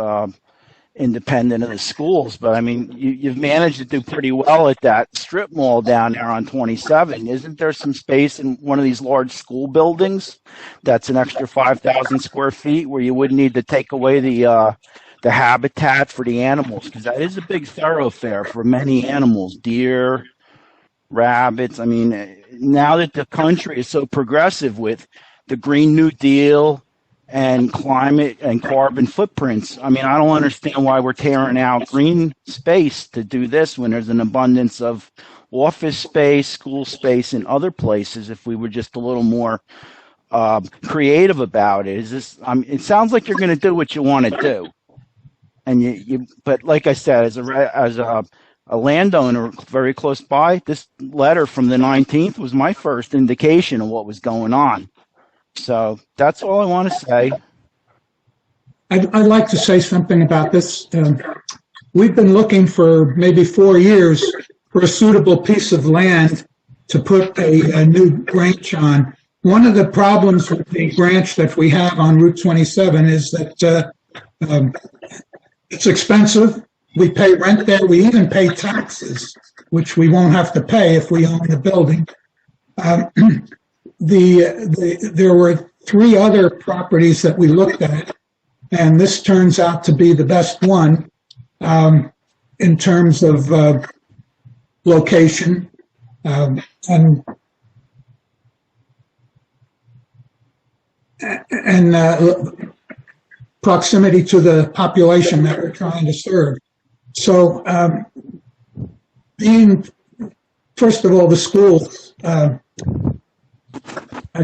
independent of the schools. But, I mean, you've managed to do pretty well at that strip mall down there on 27. Isn't there some space in one of these large school buildings that's an extra 5,000 square feet where you wouldn't need to take away the habitat for the animals, because that is a big thoroughfare for many animals, deer, rabbits. I mean, now that the country is so progressive with the Green New Deal and climate and carbon footprints, I mean, I don't understand why we're tearing out green space to do this when there's an abundance of office space, school space, and other places if we were just a little more creative about it. It sounds like you're going to do what you want to do. And but like I said, as a landowner very close by, this letter from the 19th was my first indication of what was going on. So that's all I want to say. I'd like to say something about this. We've been looking for maybe 4 years for a suitable piece of land to put a new branch on. one of the problems with the branch that we have on Route 27 is that it's expensive. We pay rent there. We even pay taxes, which we won't have to pay if we own the building. There were 3 other properties that we looked at, and this turns out to be the best one in terms of location and proximity to the population that we're trying to serve. So, first of all, the schools, I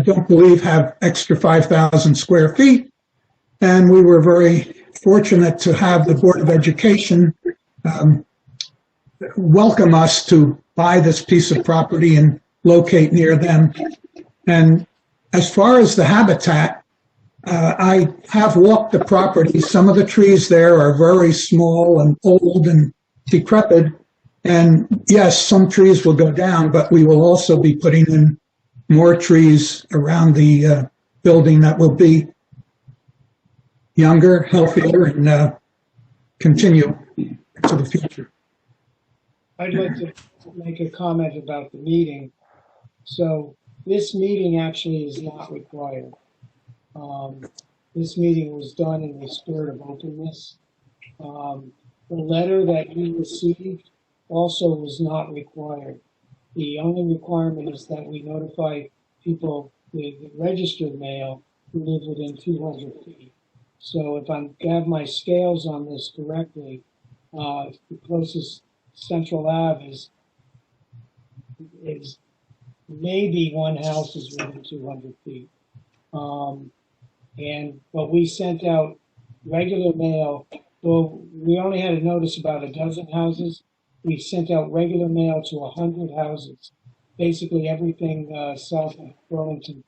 don't believe have extra 5,000 square feet, and we were very fortunate to have the Board of Education welcome us to buy this piece of property and locate near them. And as far as the habitat, I have walked the property. Some of the trees there are very small and old and decrepit. And yes, some trees will go down, but we will also be putting in more trees around the building that will be younger, healthier, and continue to the future. I'd like to make a comment about the meeting. So this meeting actually is not required. This meeting was done in the spirit of openness. The letter that you received also was not required. The only requirement is that we notify people with registered mail who live within 200 feet. So if I have my scales on this correctly, the closest Central Ave is maybe one house is within 200 feet. But we sent out regular mail. Well, we only had a notice about a dozen houses. We sent out regular mail to 100 houses. Basically everything south of Burlington,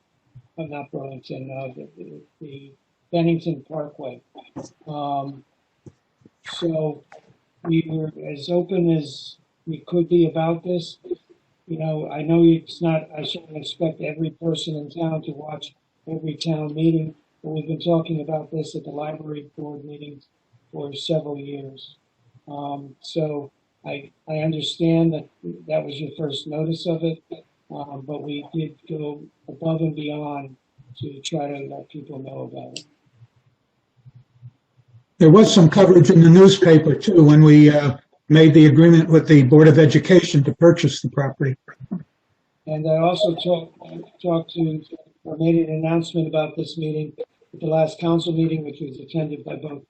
not Burlington, the Bennington Parkway. So we were as open as we could be about this. You know, I know it's not, I shouldn't expect every person in town to watch every town meeting, but we've been talking about this at the library board meetings for several years. So I understand that that was your first notice of it, but we did go above and beyond to try to let people know about it. There was some coverage in the newspaper too when we made the agreement with the Board of Education to purchase the property. And I also talked to, or made an announcement about this meeting at the last council meeting, which was attended by both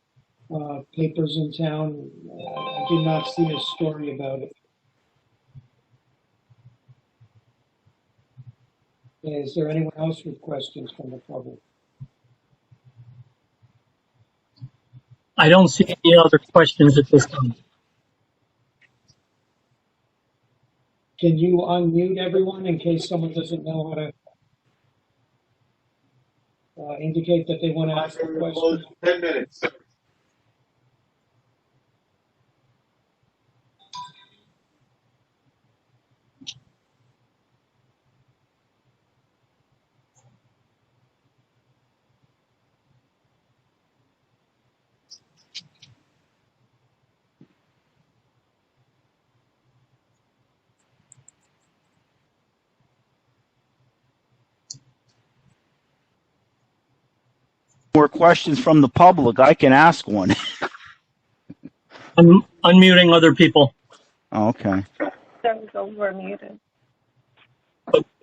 papers in town. I did not see a story about it. Is there anyone else with questions from the public? I don't see any other questions at this time. Can you unmute everyone in case someone doesn't know how to indicate that they want to ask a question? 10 minutes. More questions from the public, I can ask one. I'm unmuting other people. Okay. We're muted.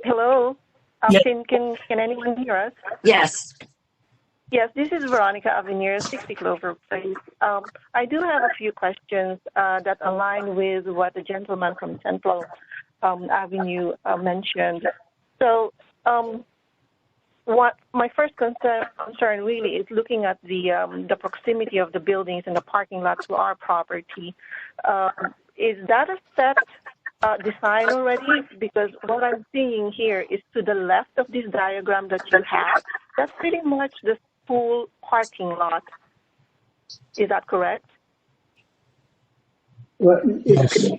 Hello. Yeah. Can anyone hear us? Yes. Yes, this is Veronica Avenir, 60 Clover Place. I do have a few questions that align with what the gentleman from Central Avenue mentioned. So, what my first concern really is looking at the proximity of the buildings and the parking lot to our property. Is that a set design already? Because what I'm seeing here is to the left of this diagram that you have. That's pretty much the full parking lot. Is that correct? Well, Yes.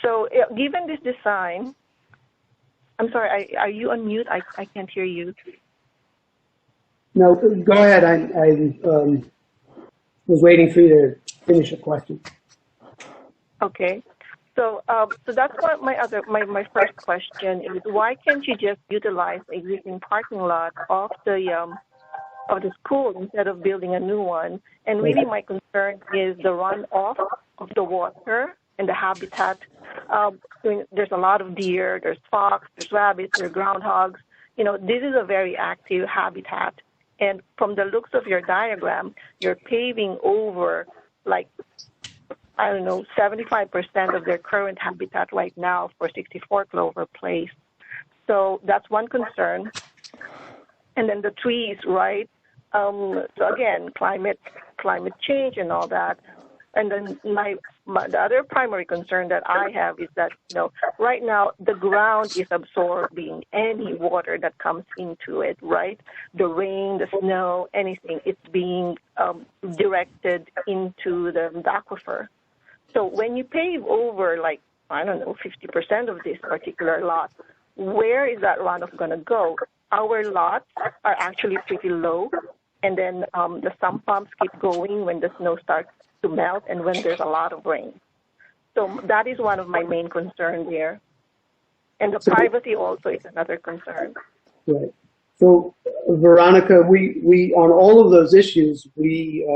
So, given this design, I'm sorry, are you on mute? I can't hear you. No, go ahead. I was waiting for you to finish a question. Okay. So, so that's what my first question is. Why can't you just utilize the existing parking lot of the school instead of building a new one? And really, my concern is the runoff of the water and the habitat. There's a lot of deer, there's fox, there's rabbits, there's groundhogs. You know, this is a very active habitat. And from the looks of your diagram, you're paving over, like, I don't know, 75% of their current habitat right now for 64 Clover Place. So that's one concern. And then the trees, right? So again, climate change and all that. And then the other primary concern that I have is that, you know, right now the ground is absorbing any water that comes into it, right? The rain, the snow, anything, it's being directed into the aquifer. So when you pave over, like, I don't know, 50% of this particular lot, where is that runoff going to go? Our lots are actually pretty low, and then the sump pumps keep going when the snow starts to melt and when there's a lot of rain. So that is one of my main concerns there. And the privacy also is another concern. Right. So, Veronica, we on all of those issues, we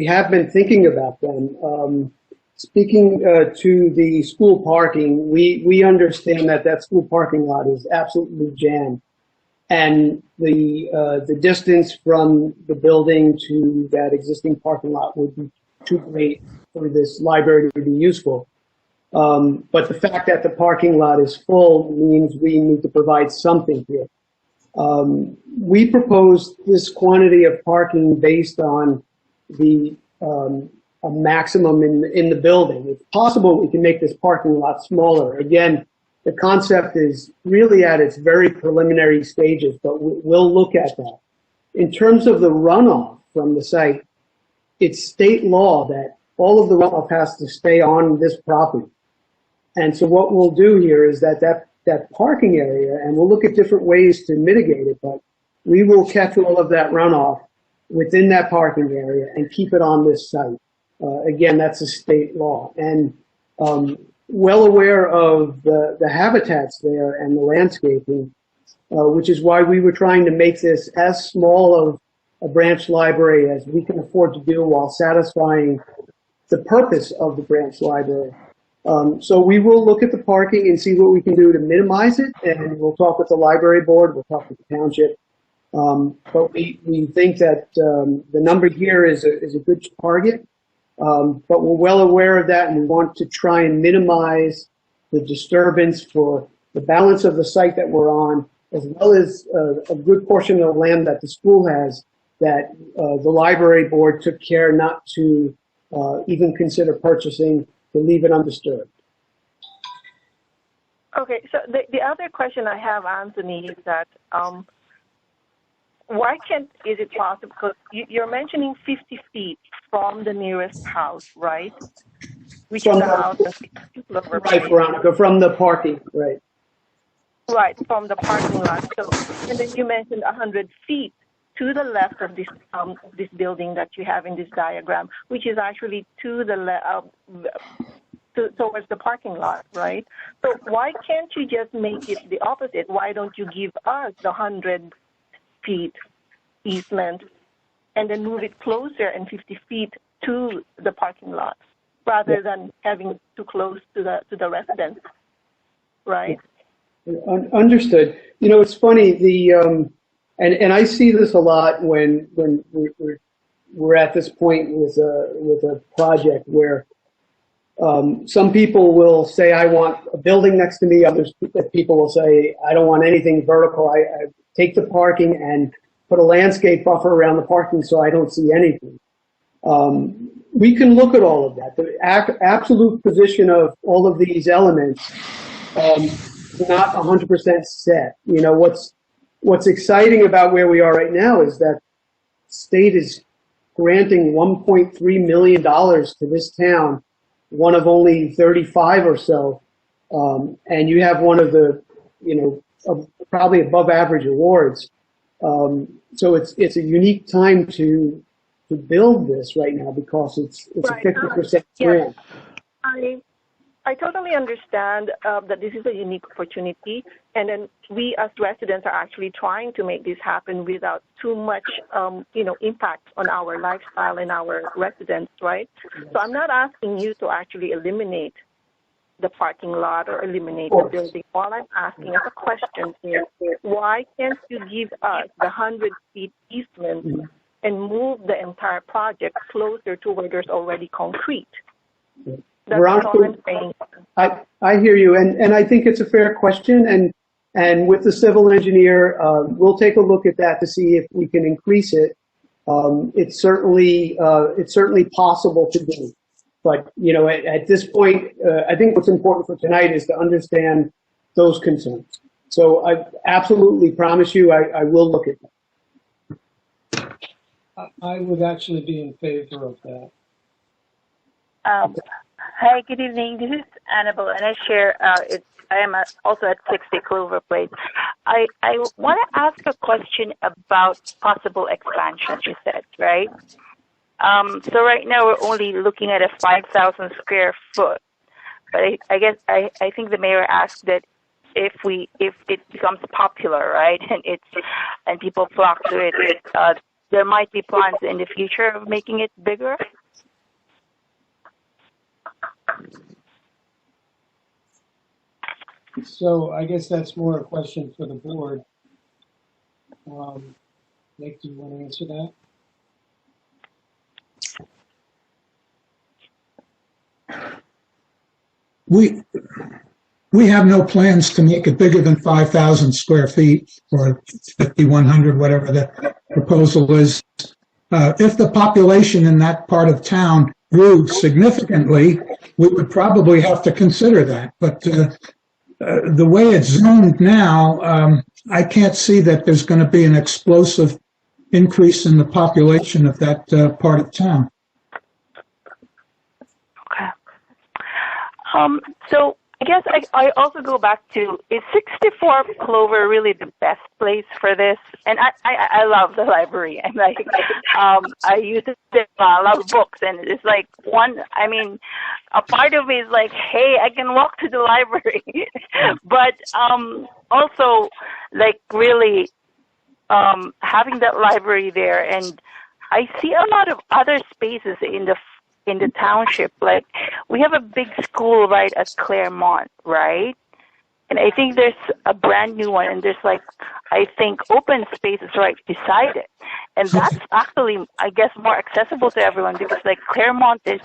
have been thinking about them. Speaking to the school parking, we understand that school parking lot is absolutely jammed, and the distance from the building to that existing parking lot would be too great for this library to be useful. But the fact that the parking lot is full means we need to provide something here. We proposed this quantity of parking based on the a maximum in the building. It's possible we can make this parking lot smaller. Again, the concept is really at its very preliminary stages, but we'll look at that. In terms of the runoff from the site, it's state law that all of the runoff has to stay on this property. And so what we'll do here is that parking area, and we'll look at different ways to mitigate it, but we will catch all of that runoff within that parking area and keep it on this site. Again, that's a state law. And well aware of the habitats there and the landscaping, which is why we were trying to make this as small of a branch library as we can afford to do while satisfying the purpose of the branch library. So we will look at the parking and see what we can do to minimize it, and we'll talk with the library board, we'll talk with the township. But we think that the number here is a good target. But we're well aware of that, and we want to try and minimize the disturbance for the balance of the site that we're on, as well as a good portion of the land that the school has that the library board took care not to even consider purchasing, to leave it undisturbed. Okay, so the other question I have, Anthony, is that why is it possible, because you're mentioning 50 feet from the nearest house, right? Which is the house that's right, Veronica, from the parking, right. Right, from the parking lot. So, and then you mentioned 100 feet to the left of this building that you have in this diagram, which is actually to the towards the parking lot, right? So why can't you just make it the opposite? Why don't you give us the 100 feet easement and then move it closer and 50 feet to the parking lot rather than having it too close to the residents, right? Understood. You know, it's funny, and I see this a lot when we're at this point with a project where some people will say, I want a building next to me. Other people will say, I don't want anything vertical. I take the parking and put a landscape buffer around the parking so I don't see anything. We can look at all of that. The absolute position of all of these elements is not 100% set. You know, what's exciting about where we are right now is that the state is granting $1.3 million to this town, one of only 35 or so, and you have one of the, probably above average awards. So it's a unique time to build this right now because it's Right. a 50% Yes. grant. I totally understand that this is a unique opportunity, and then we as residents are actually trying to make this happen without too much, impact on our lifestyle and our residents, right? So I'm not asking you to actually eliminate the parking lot or eliminate the building. All I'm asking as a question is, why can't you give us the 100 feet easement and move the entire project closer to where there's already concrete? That's all I'm saying. I hear you, and I think it's a fair question, and with the civil engineer, we'll take a look at that to see if we can increase it. It's certainly possible to do, but at this point, I think what's important for tonight is to understand those concerns. So I absolutely promise you, I will look at that. I would actually be in favor of that. Hi, good evening. This is Annabelle, and I share. I am also at 60 Clover Place. I want to ask a question about possible expansion. You said, right? So right now we're only looking at a 5,000 square foot, but I guess I think the mayor asked that if it becomes popular, right, and people flock to it, there might be plans in the future of making it bigger. So I guess that's more a question for the board. Nick, do you want to answer that? We have no plans to make it bigger than 5,000 square feet or 5,100, whatever the proposal is. If the population in that part of town grew significantly, we would probably have to consider that. But the way it's zoned now, I can't see that there's going to be an explosive increase in the population of that part of town. Okay. So I guess I also go back to, is 64 Clover really the best place for this? And I love the library. And I use it a lot of books, and it's like a part of me is like, hey, I can walk to the library. But also really having that library there, and I see a lot of other spaces in the township. Like, we have a big school right at Claremont, right? And I think there's a brand new one, and there's I think open spaces right beside it. And that's actually, I guess, more accessible to everyone because Claremont is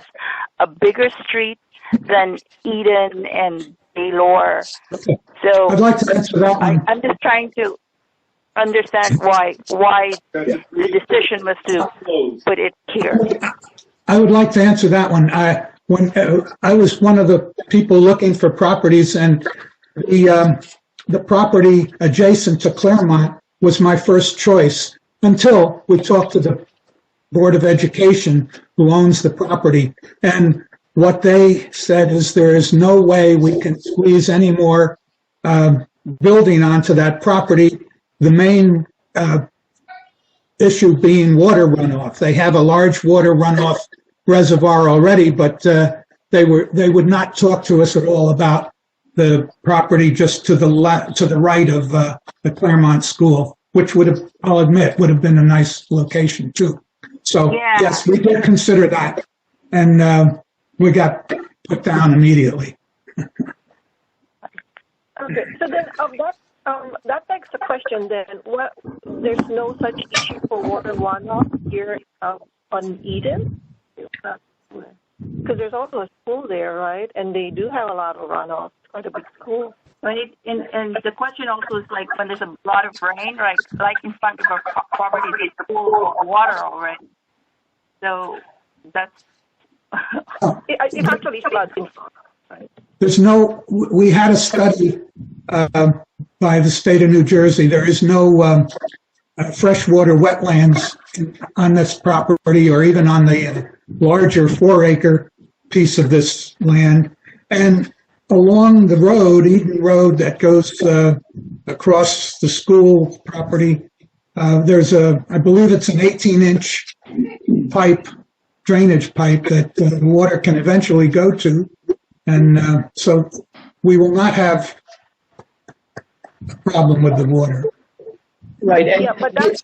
a bigger street than Eden and Baylor. Okay. So I'd like to answer that one. I'm just trying to understand why the decision was to put it here. I would like to answer that one. When I was one of the people looking for properties, and the property adjacent to Claremont was my first choice until we talked to the Board of Education, who owns the property. And what they said is there is no way we can squeeze any more building onto that property. The main issue being water runoff. They have a large water runoff reservoir already, but they would not talk to us at all about the property just to the right of the Claremont School, which I'll admit, would have been a nice location too. So yeah. Yes, we did consider that, and we got put down immediately. Okay, so then that begs the question then, there's no such issue for water runoff here on Eden? Because there's also a school there, right? And they do have a lot of runoff. It's quite a big school. And the question also is when there's a lot of rain, right? Like in front of our property, it's full of water already. So that's it actually floods in front, right? We had a study by the state of New Jersey. There is no freshwater wetlands on this property or even on the larger 4-acre piece of this land. And along the road, Eden Road, that goes across the school property. There's I believe it's an 18-inch pipe, drainage pipe that the water can eventually go to. And so we will not have a problem with the water. Right. Yeah, but that's,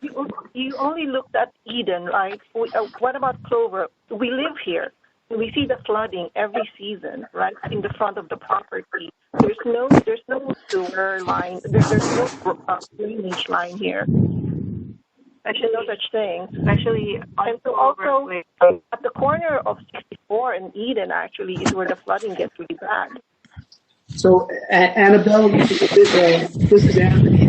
you only looked at Eden, right? What about Clover? We live here. We see the flooding every season, right, in the front of the property. There's no sewer line. There's no drainage line here. Actually, no such thing. Actually, and so also at the corner of 64 and Eden, actually, is where the flooding gets really bad. So, Annabelle, this is Anthony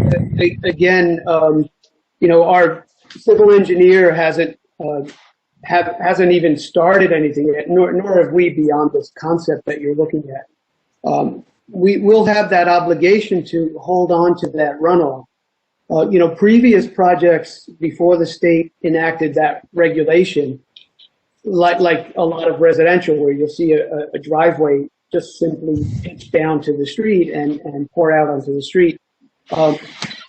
again. Our civil engineer hasn't even started anything yet, nor have we beyond this concept that you're looking at. We will have that obligation to hold on to that runoff. Previous projects before the state enacted that regulation, like a lot of residential, where you'll see a driveway just simply pitch down to the street and pour out onto the street.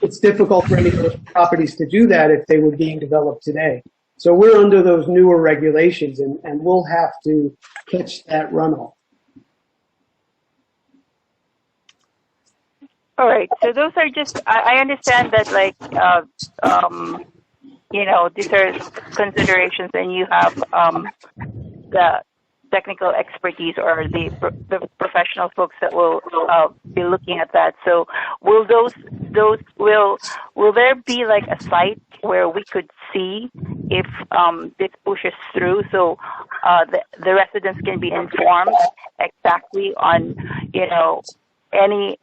It's difficult for any of those properties to do that if they were being developed today. So we're under those newer regulations, and we'll have to catch that runoff. All right. So those are just, I understand that, like, these are considerations, and you have the technical expertise or the professional folks that will be looking at that. So will will there be like a site where we could see if this pushes through, so the residents can be informed exactly on any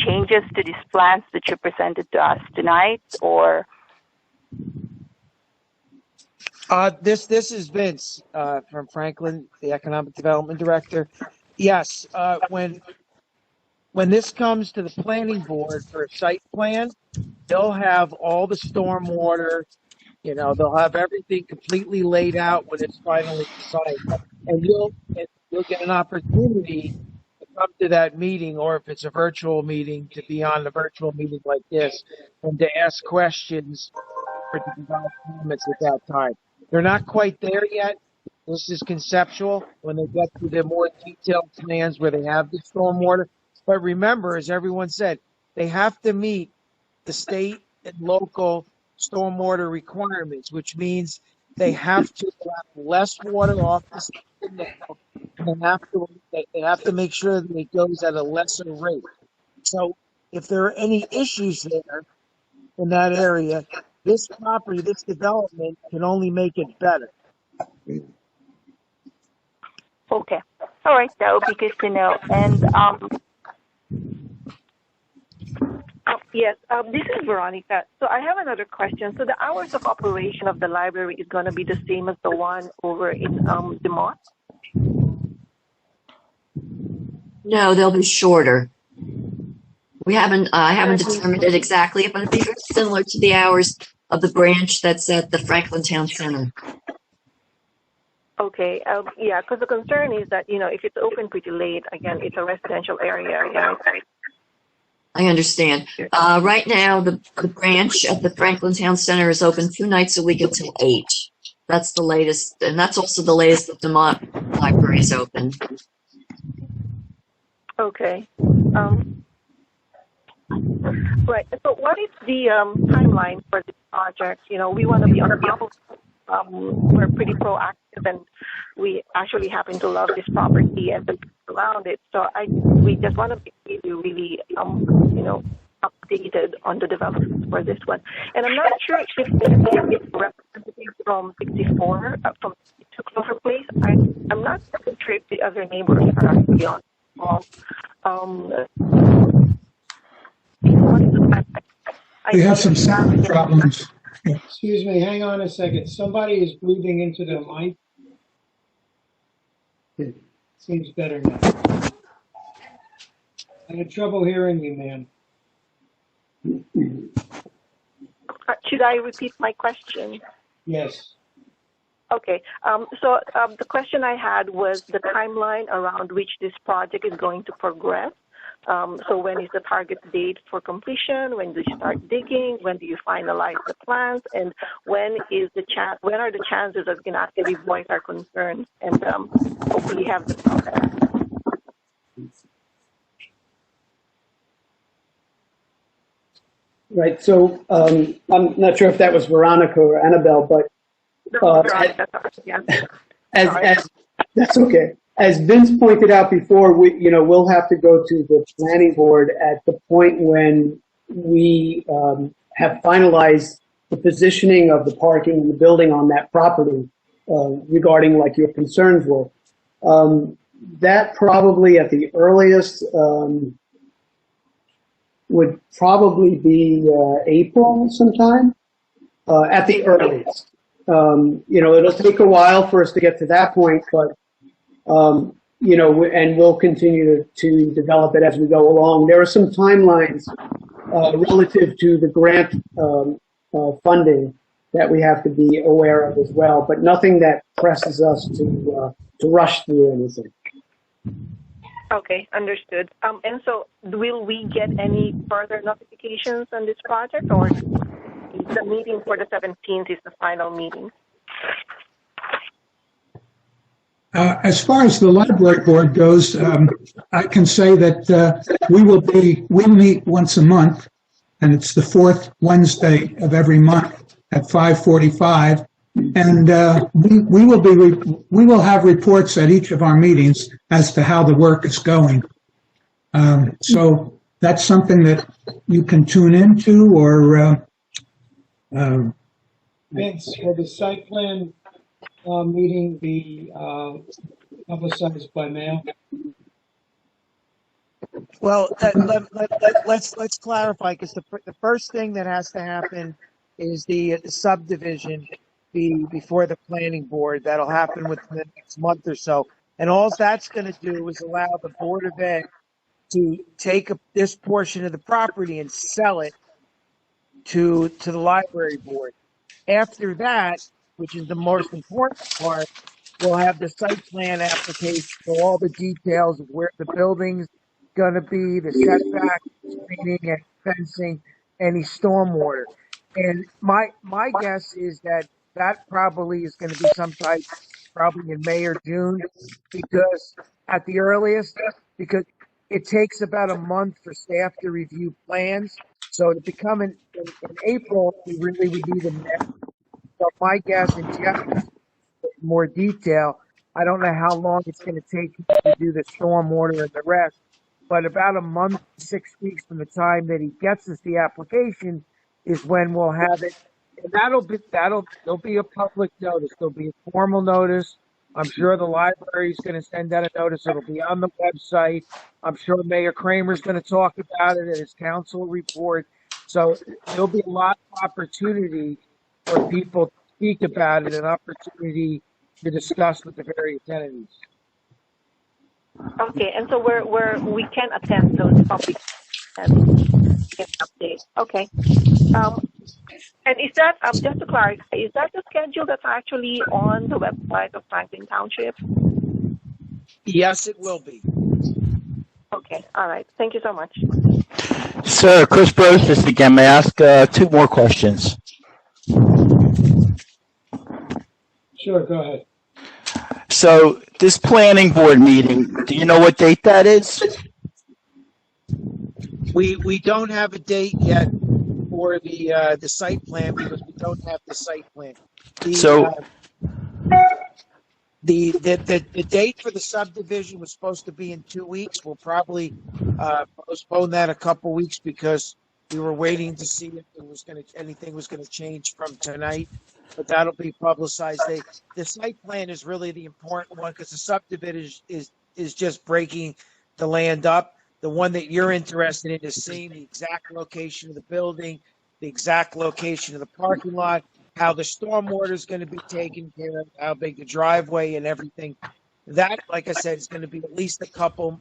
changes to these plans that you presented to us tonight? Or this is Vince from Franklin, the Economic Development Director. Yes, when this comes to the planning board for a site plan, they'll have all the stormwater, they'll have everything completely laid out when it's finally decided. And you'll get an opportunity to come to that meeting, or if it's a virtual meeting, to be on the virtual meeting like this and to ask questions or to provide comments at that time. They're not quite there yet. This is conceptual. When they get to the more detailed plans where they have the stormwater. But remember, as everyone said, they have to meet the state and local stormwater requirements, which means they have to have less water off the system now, and they have to make sure that it goes at a lesser rate. So if there are any issues there in that area, this property, this development can only make it better. okay, all right, that would be good to know. And Yes, this is Veronica. So I have another question. So the hours of operation of the library is going to be the same as the one over in DeMont? No, they'll be shorter. I haven't determined it exactly, but it'll be very similar to the hours of the branch that's at the Franklin Town Center. Okay, yeah, because the concern is that, if it's open pretty late, again, it's a residential area, right? I understand. Right now, the branch at the Franklin Town Center is open 2 nights a week until 8. That's the latest, and that's also the latest that DeMont Library is open. Okay. Right. So what is the timeline for this project? We want to be on top of, we're pretty proactive, and we actually happen to love this property and the people around it. So we just want to be really, updated on the developments for this one. And I'm not sure if it's representative from 64, from Clover Place. I'm not sure if the other neighbors are actually on call. We have some sound problems. Excuse me, hang on a second. Somebody is breathing into the mic. It seems better now. I had trouble hearing you, ma'am. Should I repeat my question? Yes. Okay. So the question I had was the timeline around which this project is going to progress. So when is the target date for completion? When do you start digging? When do you finalize the plans? And when are the chances that you can actually voice our concerns and hopefully have the process? Right. So I'm not sure if that was Veronica or Annabelle, but Yeah. as that's okay. As Vince pointed out before, we'll have to go to the planning board at the point when we have finalized the positioning of the parking and the building on that property regarding like your concerns were. That probably at the earliest would probably be April sometime at the earliest. It'll take a while for us to get to that point, but and we'll continue to develop it as we go along. There are some timelines relative to the grant funding that we have to be aware of as well, but nothing that presses us to rush through anything. Okay, understood. And so will we get any further notifications on this project, or the meeting for the 17th is the final meeting? As far as the library board goes, I can say that we meet once a month, and it's the fourth Wednesday of every month at 5:45. And we will have reports at each of our meetings as to how the work is going. So that's something that you can tune into, or Vince, will the site plan meeting be publicized by mail? Well, let's clarify, because the first thing that has to happen is the subdivision before the planning board. That'll happen within the next month or so. And all that's going to do is allow the Board of Ed to take this portion of the property and sell it to the library board. After that, which is the most important part, we'll have the site plan application for all the details of where the building's going to be, the setback, screening and fencing, any stormwater. And my guess is that probably is going to be sometime probably in May or June, because at the earliest, because it takes about a month for staff to review plans. So to become in April, we really would need them now. So my guess, and Jeff, more detail, I don't know how long it's going to take to do the stormwater and the rest, but about a month, 6 weeks from the time that he gets us the application is when we'll have it. And there'll be a public notice. There'll be a formal notice. I'm sure the library is going to send out a notice. It'll be on the website. I'm sure Mayor Kramer's going to talk about it in his council report. So there'll be a lot of opportunity for people to speak about it, an opportunity to discuss with the various entities. Okay, and so we can attend those public and get updates. Okay. And is that, just to clarify, is that the schedule that's actually on the website of Franklin Township? Yes, it will be. Okay, all right. Thank you so much. Sir, Chris Brosis again. May I ask two more questions? Sure, go ahead. So this planning board meeting, do you know what date that is? We don't have a date yet for the site plan, because we don't have the site plan. The date for the subdivision was supposed to be in 2 weeks. We'll probably postpone that a couple weeks, because we were waiting to see if anything was going to change from tonight. But that'll be publicized. The site plan is really the important one, because the subdivision is just breaking the land up. The one that you're interested in is seeing the exact location of the building, the exact location of the parking lot, how the stormwater is going to be taken care of, how big the driveway and everything. That, like I said, is going to be at least a couple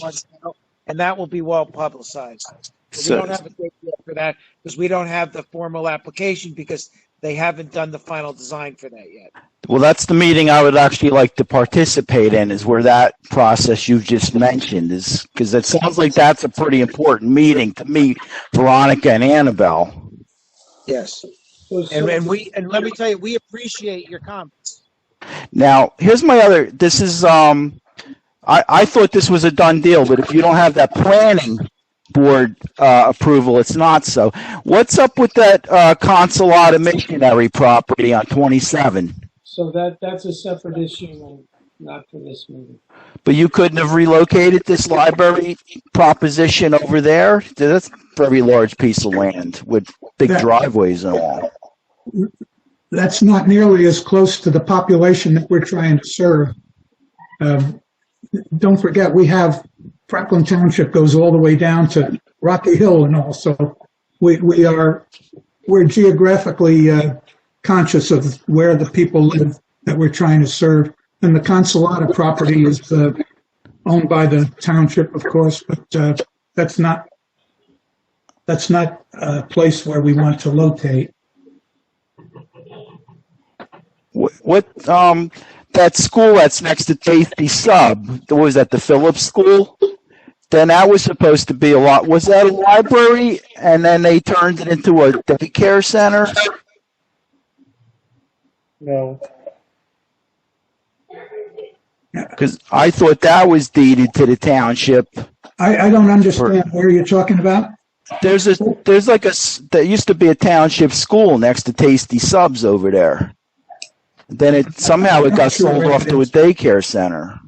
months out, and that will be well publicized. So we don't have a date yet for that, because we don't have the formal application, because they haven't done the final design for that yet. Well, that's the meeting I would actually like to participate in, is where that process you've just mentioned is, because it sounds like that's a pretty important meeting to me, Veronica and Annabelle. Yes. So, And let me tell you, we appreciate your comments. Now, here's my other, this is, I thought this was a done deal, but if you don't have that planning board approval, it's not so. What's up with that Consulata missionary property on 27? so that's a separate issue and not for this meeting. But you couldn't have relocated this library proposition over there? That's a very large piece of land with big driveways and all. That's not nearly as close to the population that we're trying to serve. Don't forget, we have Franklin Township goes all the way down to Rocky Hill and all. So we're geographically conscious of where the people live that we're trying to serve. And the Consulata property is owned by the township, of course, but that's not a place where we want to locate. What that school that's next to Tasty Sub, was that the Phillips School? Then that was supposed to be was that a library? And then they turned it into a daycare center? No. Because I thought that was deeded to the township. I don't understand where you're talking about. There used to be a township school next to Tasty Subs over there. Then it got sold off to a daycare center.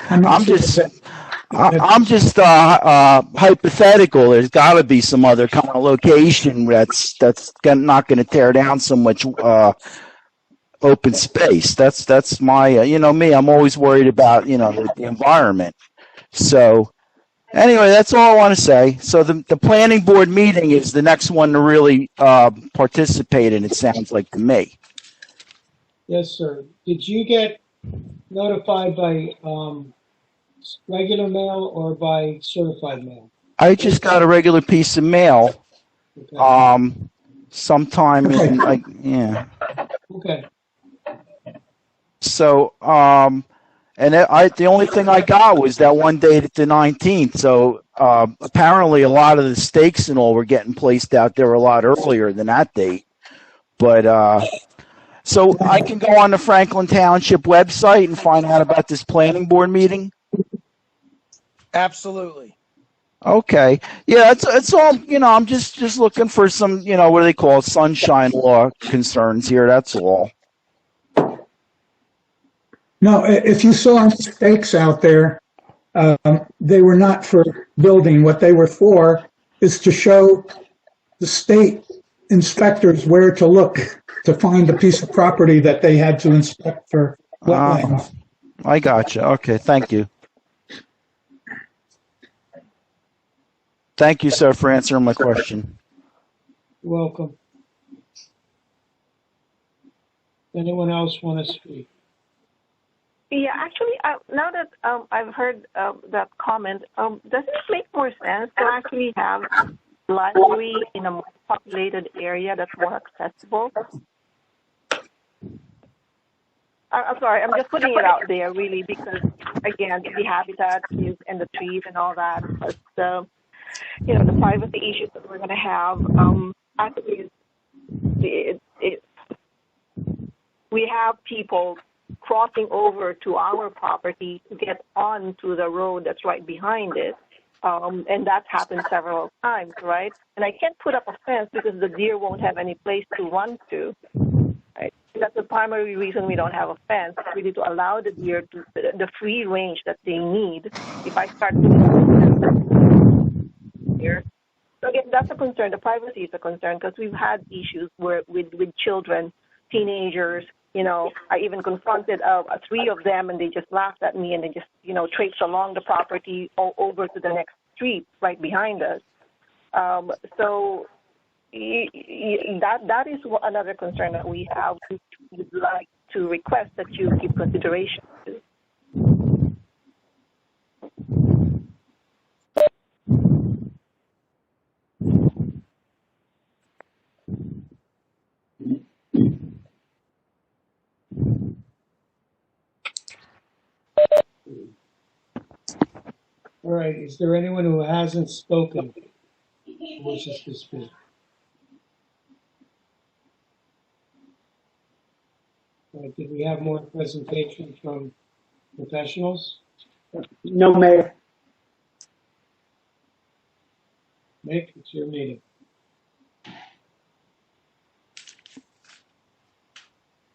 I'm just hypothetical. There's got to be some other kind of location that's not going to tear down so much open space. That's my me. I'm always worried about the environment. So anyway, that's all I want to say. So the planning board meeting is the next one to really participate in. It sounds like to me. Yes, sir. Did you get notified by regular mail or by certified mail? I just got a regular piece of mail. Okay. Sometime in yeah. Okay. So the only thing I got was that one date at the 19th. So apparently a lot of the stakes and all were getting placed out there a lot earlier than that date. But so I can go on the Franklin Township website and find out about this planning board meeting? Absolutely. Okay. Yeah, it's all, I'm just looking for some, what do they call it, sunshine law concerns here, that's all. No, if you saw stakes out there, they were not for building. What they were for is to show the state inspectors where to look to find the piece of property that they had to inspect for wetlands. I gotcha. Okay, thank you. Thank you, sir, for answering my question. You're welcome. Anyone else want to speak? Yeah, actually, now that I've heard that comment, doesn't it make more sense to actually have library in a more populated area that's more accessible? I'm sorry, I'm just putting it out there, really, because, again, the habitat and the trees and all that, plus the privacy issues that we're going to have. Actually, we have people crossing over to our property to get onto the road that's right behind it. And that's happened several times, right? And I can't put up a fence because the deer won't have any place to run to. Right? That's the primary reason we don't have a fence, really to allow the deer to the free range that they need. If I start here, so again, that's a concern. The privacy is a concern because we've had issues with children, teenagers. I even confronted 3 of them, and they just laughed at me, and they just, traipsed along the property over to the next street right behind us. So that is another concern that we have. We'd like to request that you give consideration to. All right, is there anyone who hasn't spoken who wishes to speak? Did we have more presentations from professionals? No, Mayor. Nick, it's your meeting.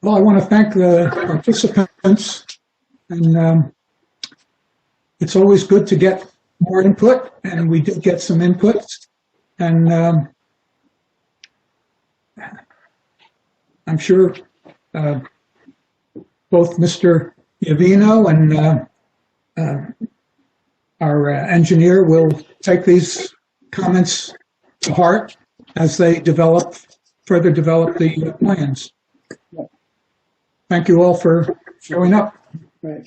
Well, I want to thank the participants, and it's always good to get more input, and we did get some inputs, and I'm sure both Mr. Iovino and our engineer will take these comments to heart as they further develop the plans. Thank you all for showing up. Right.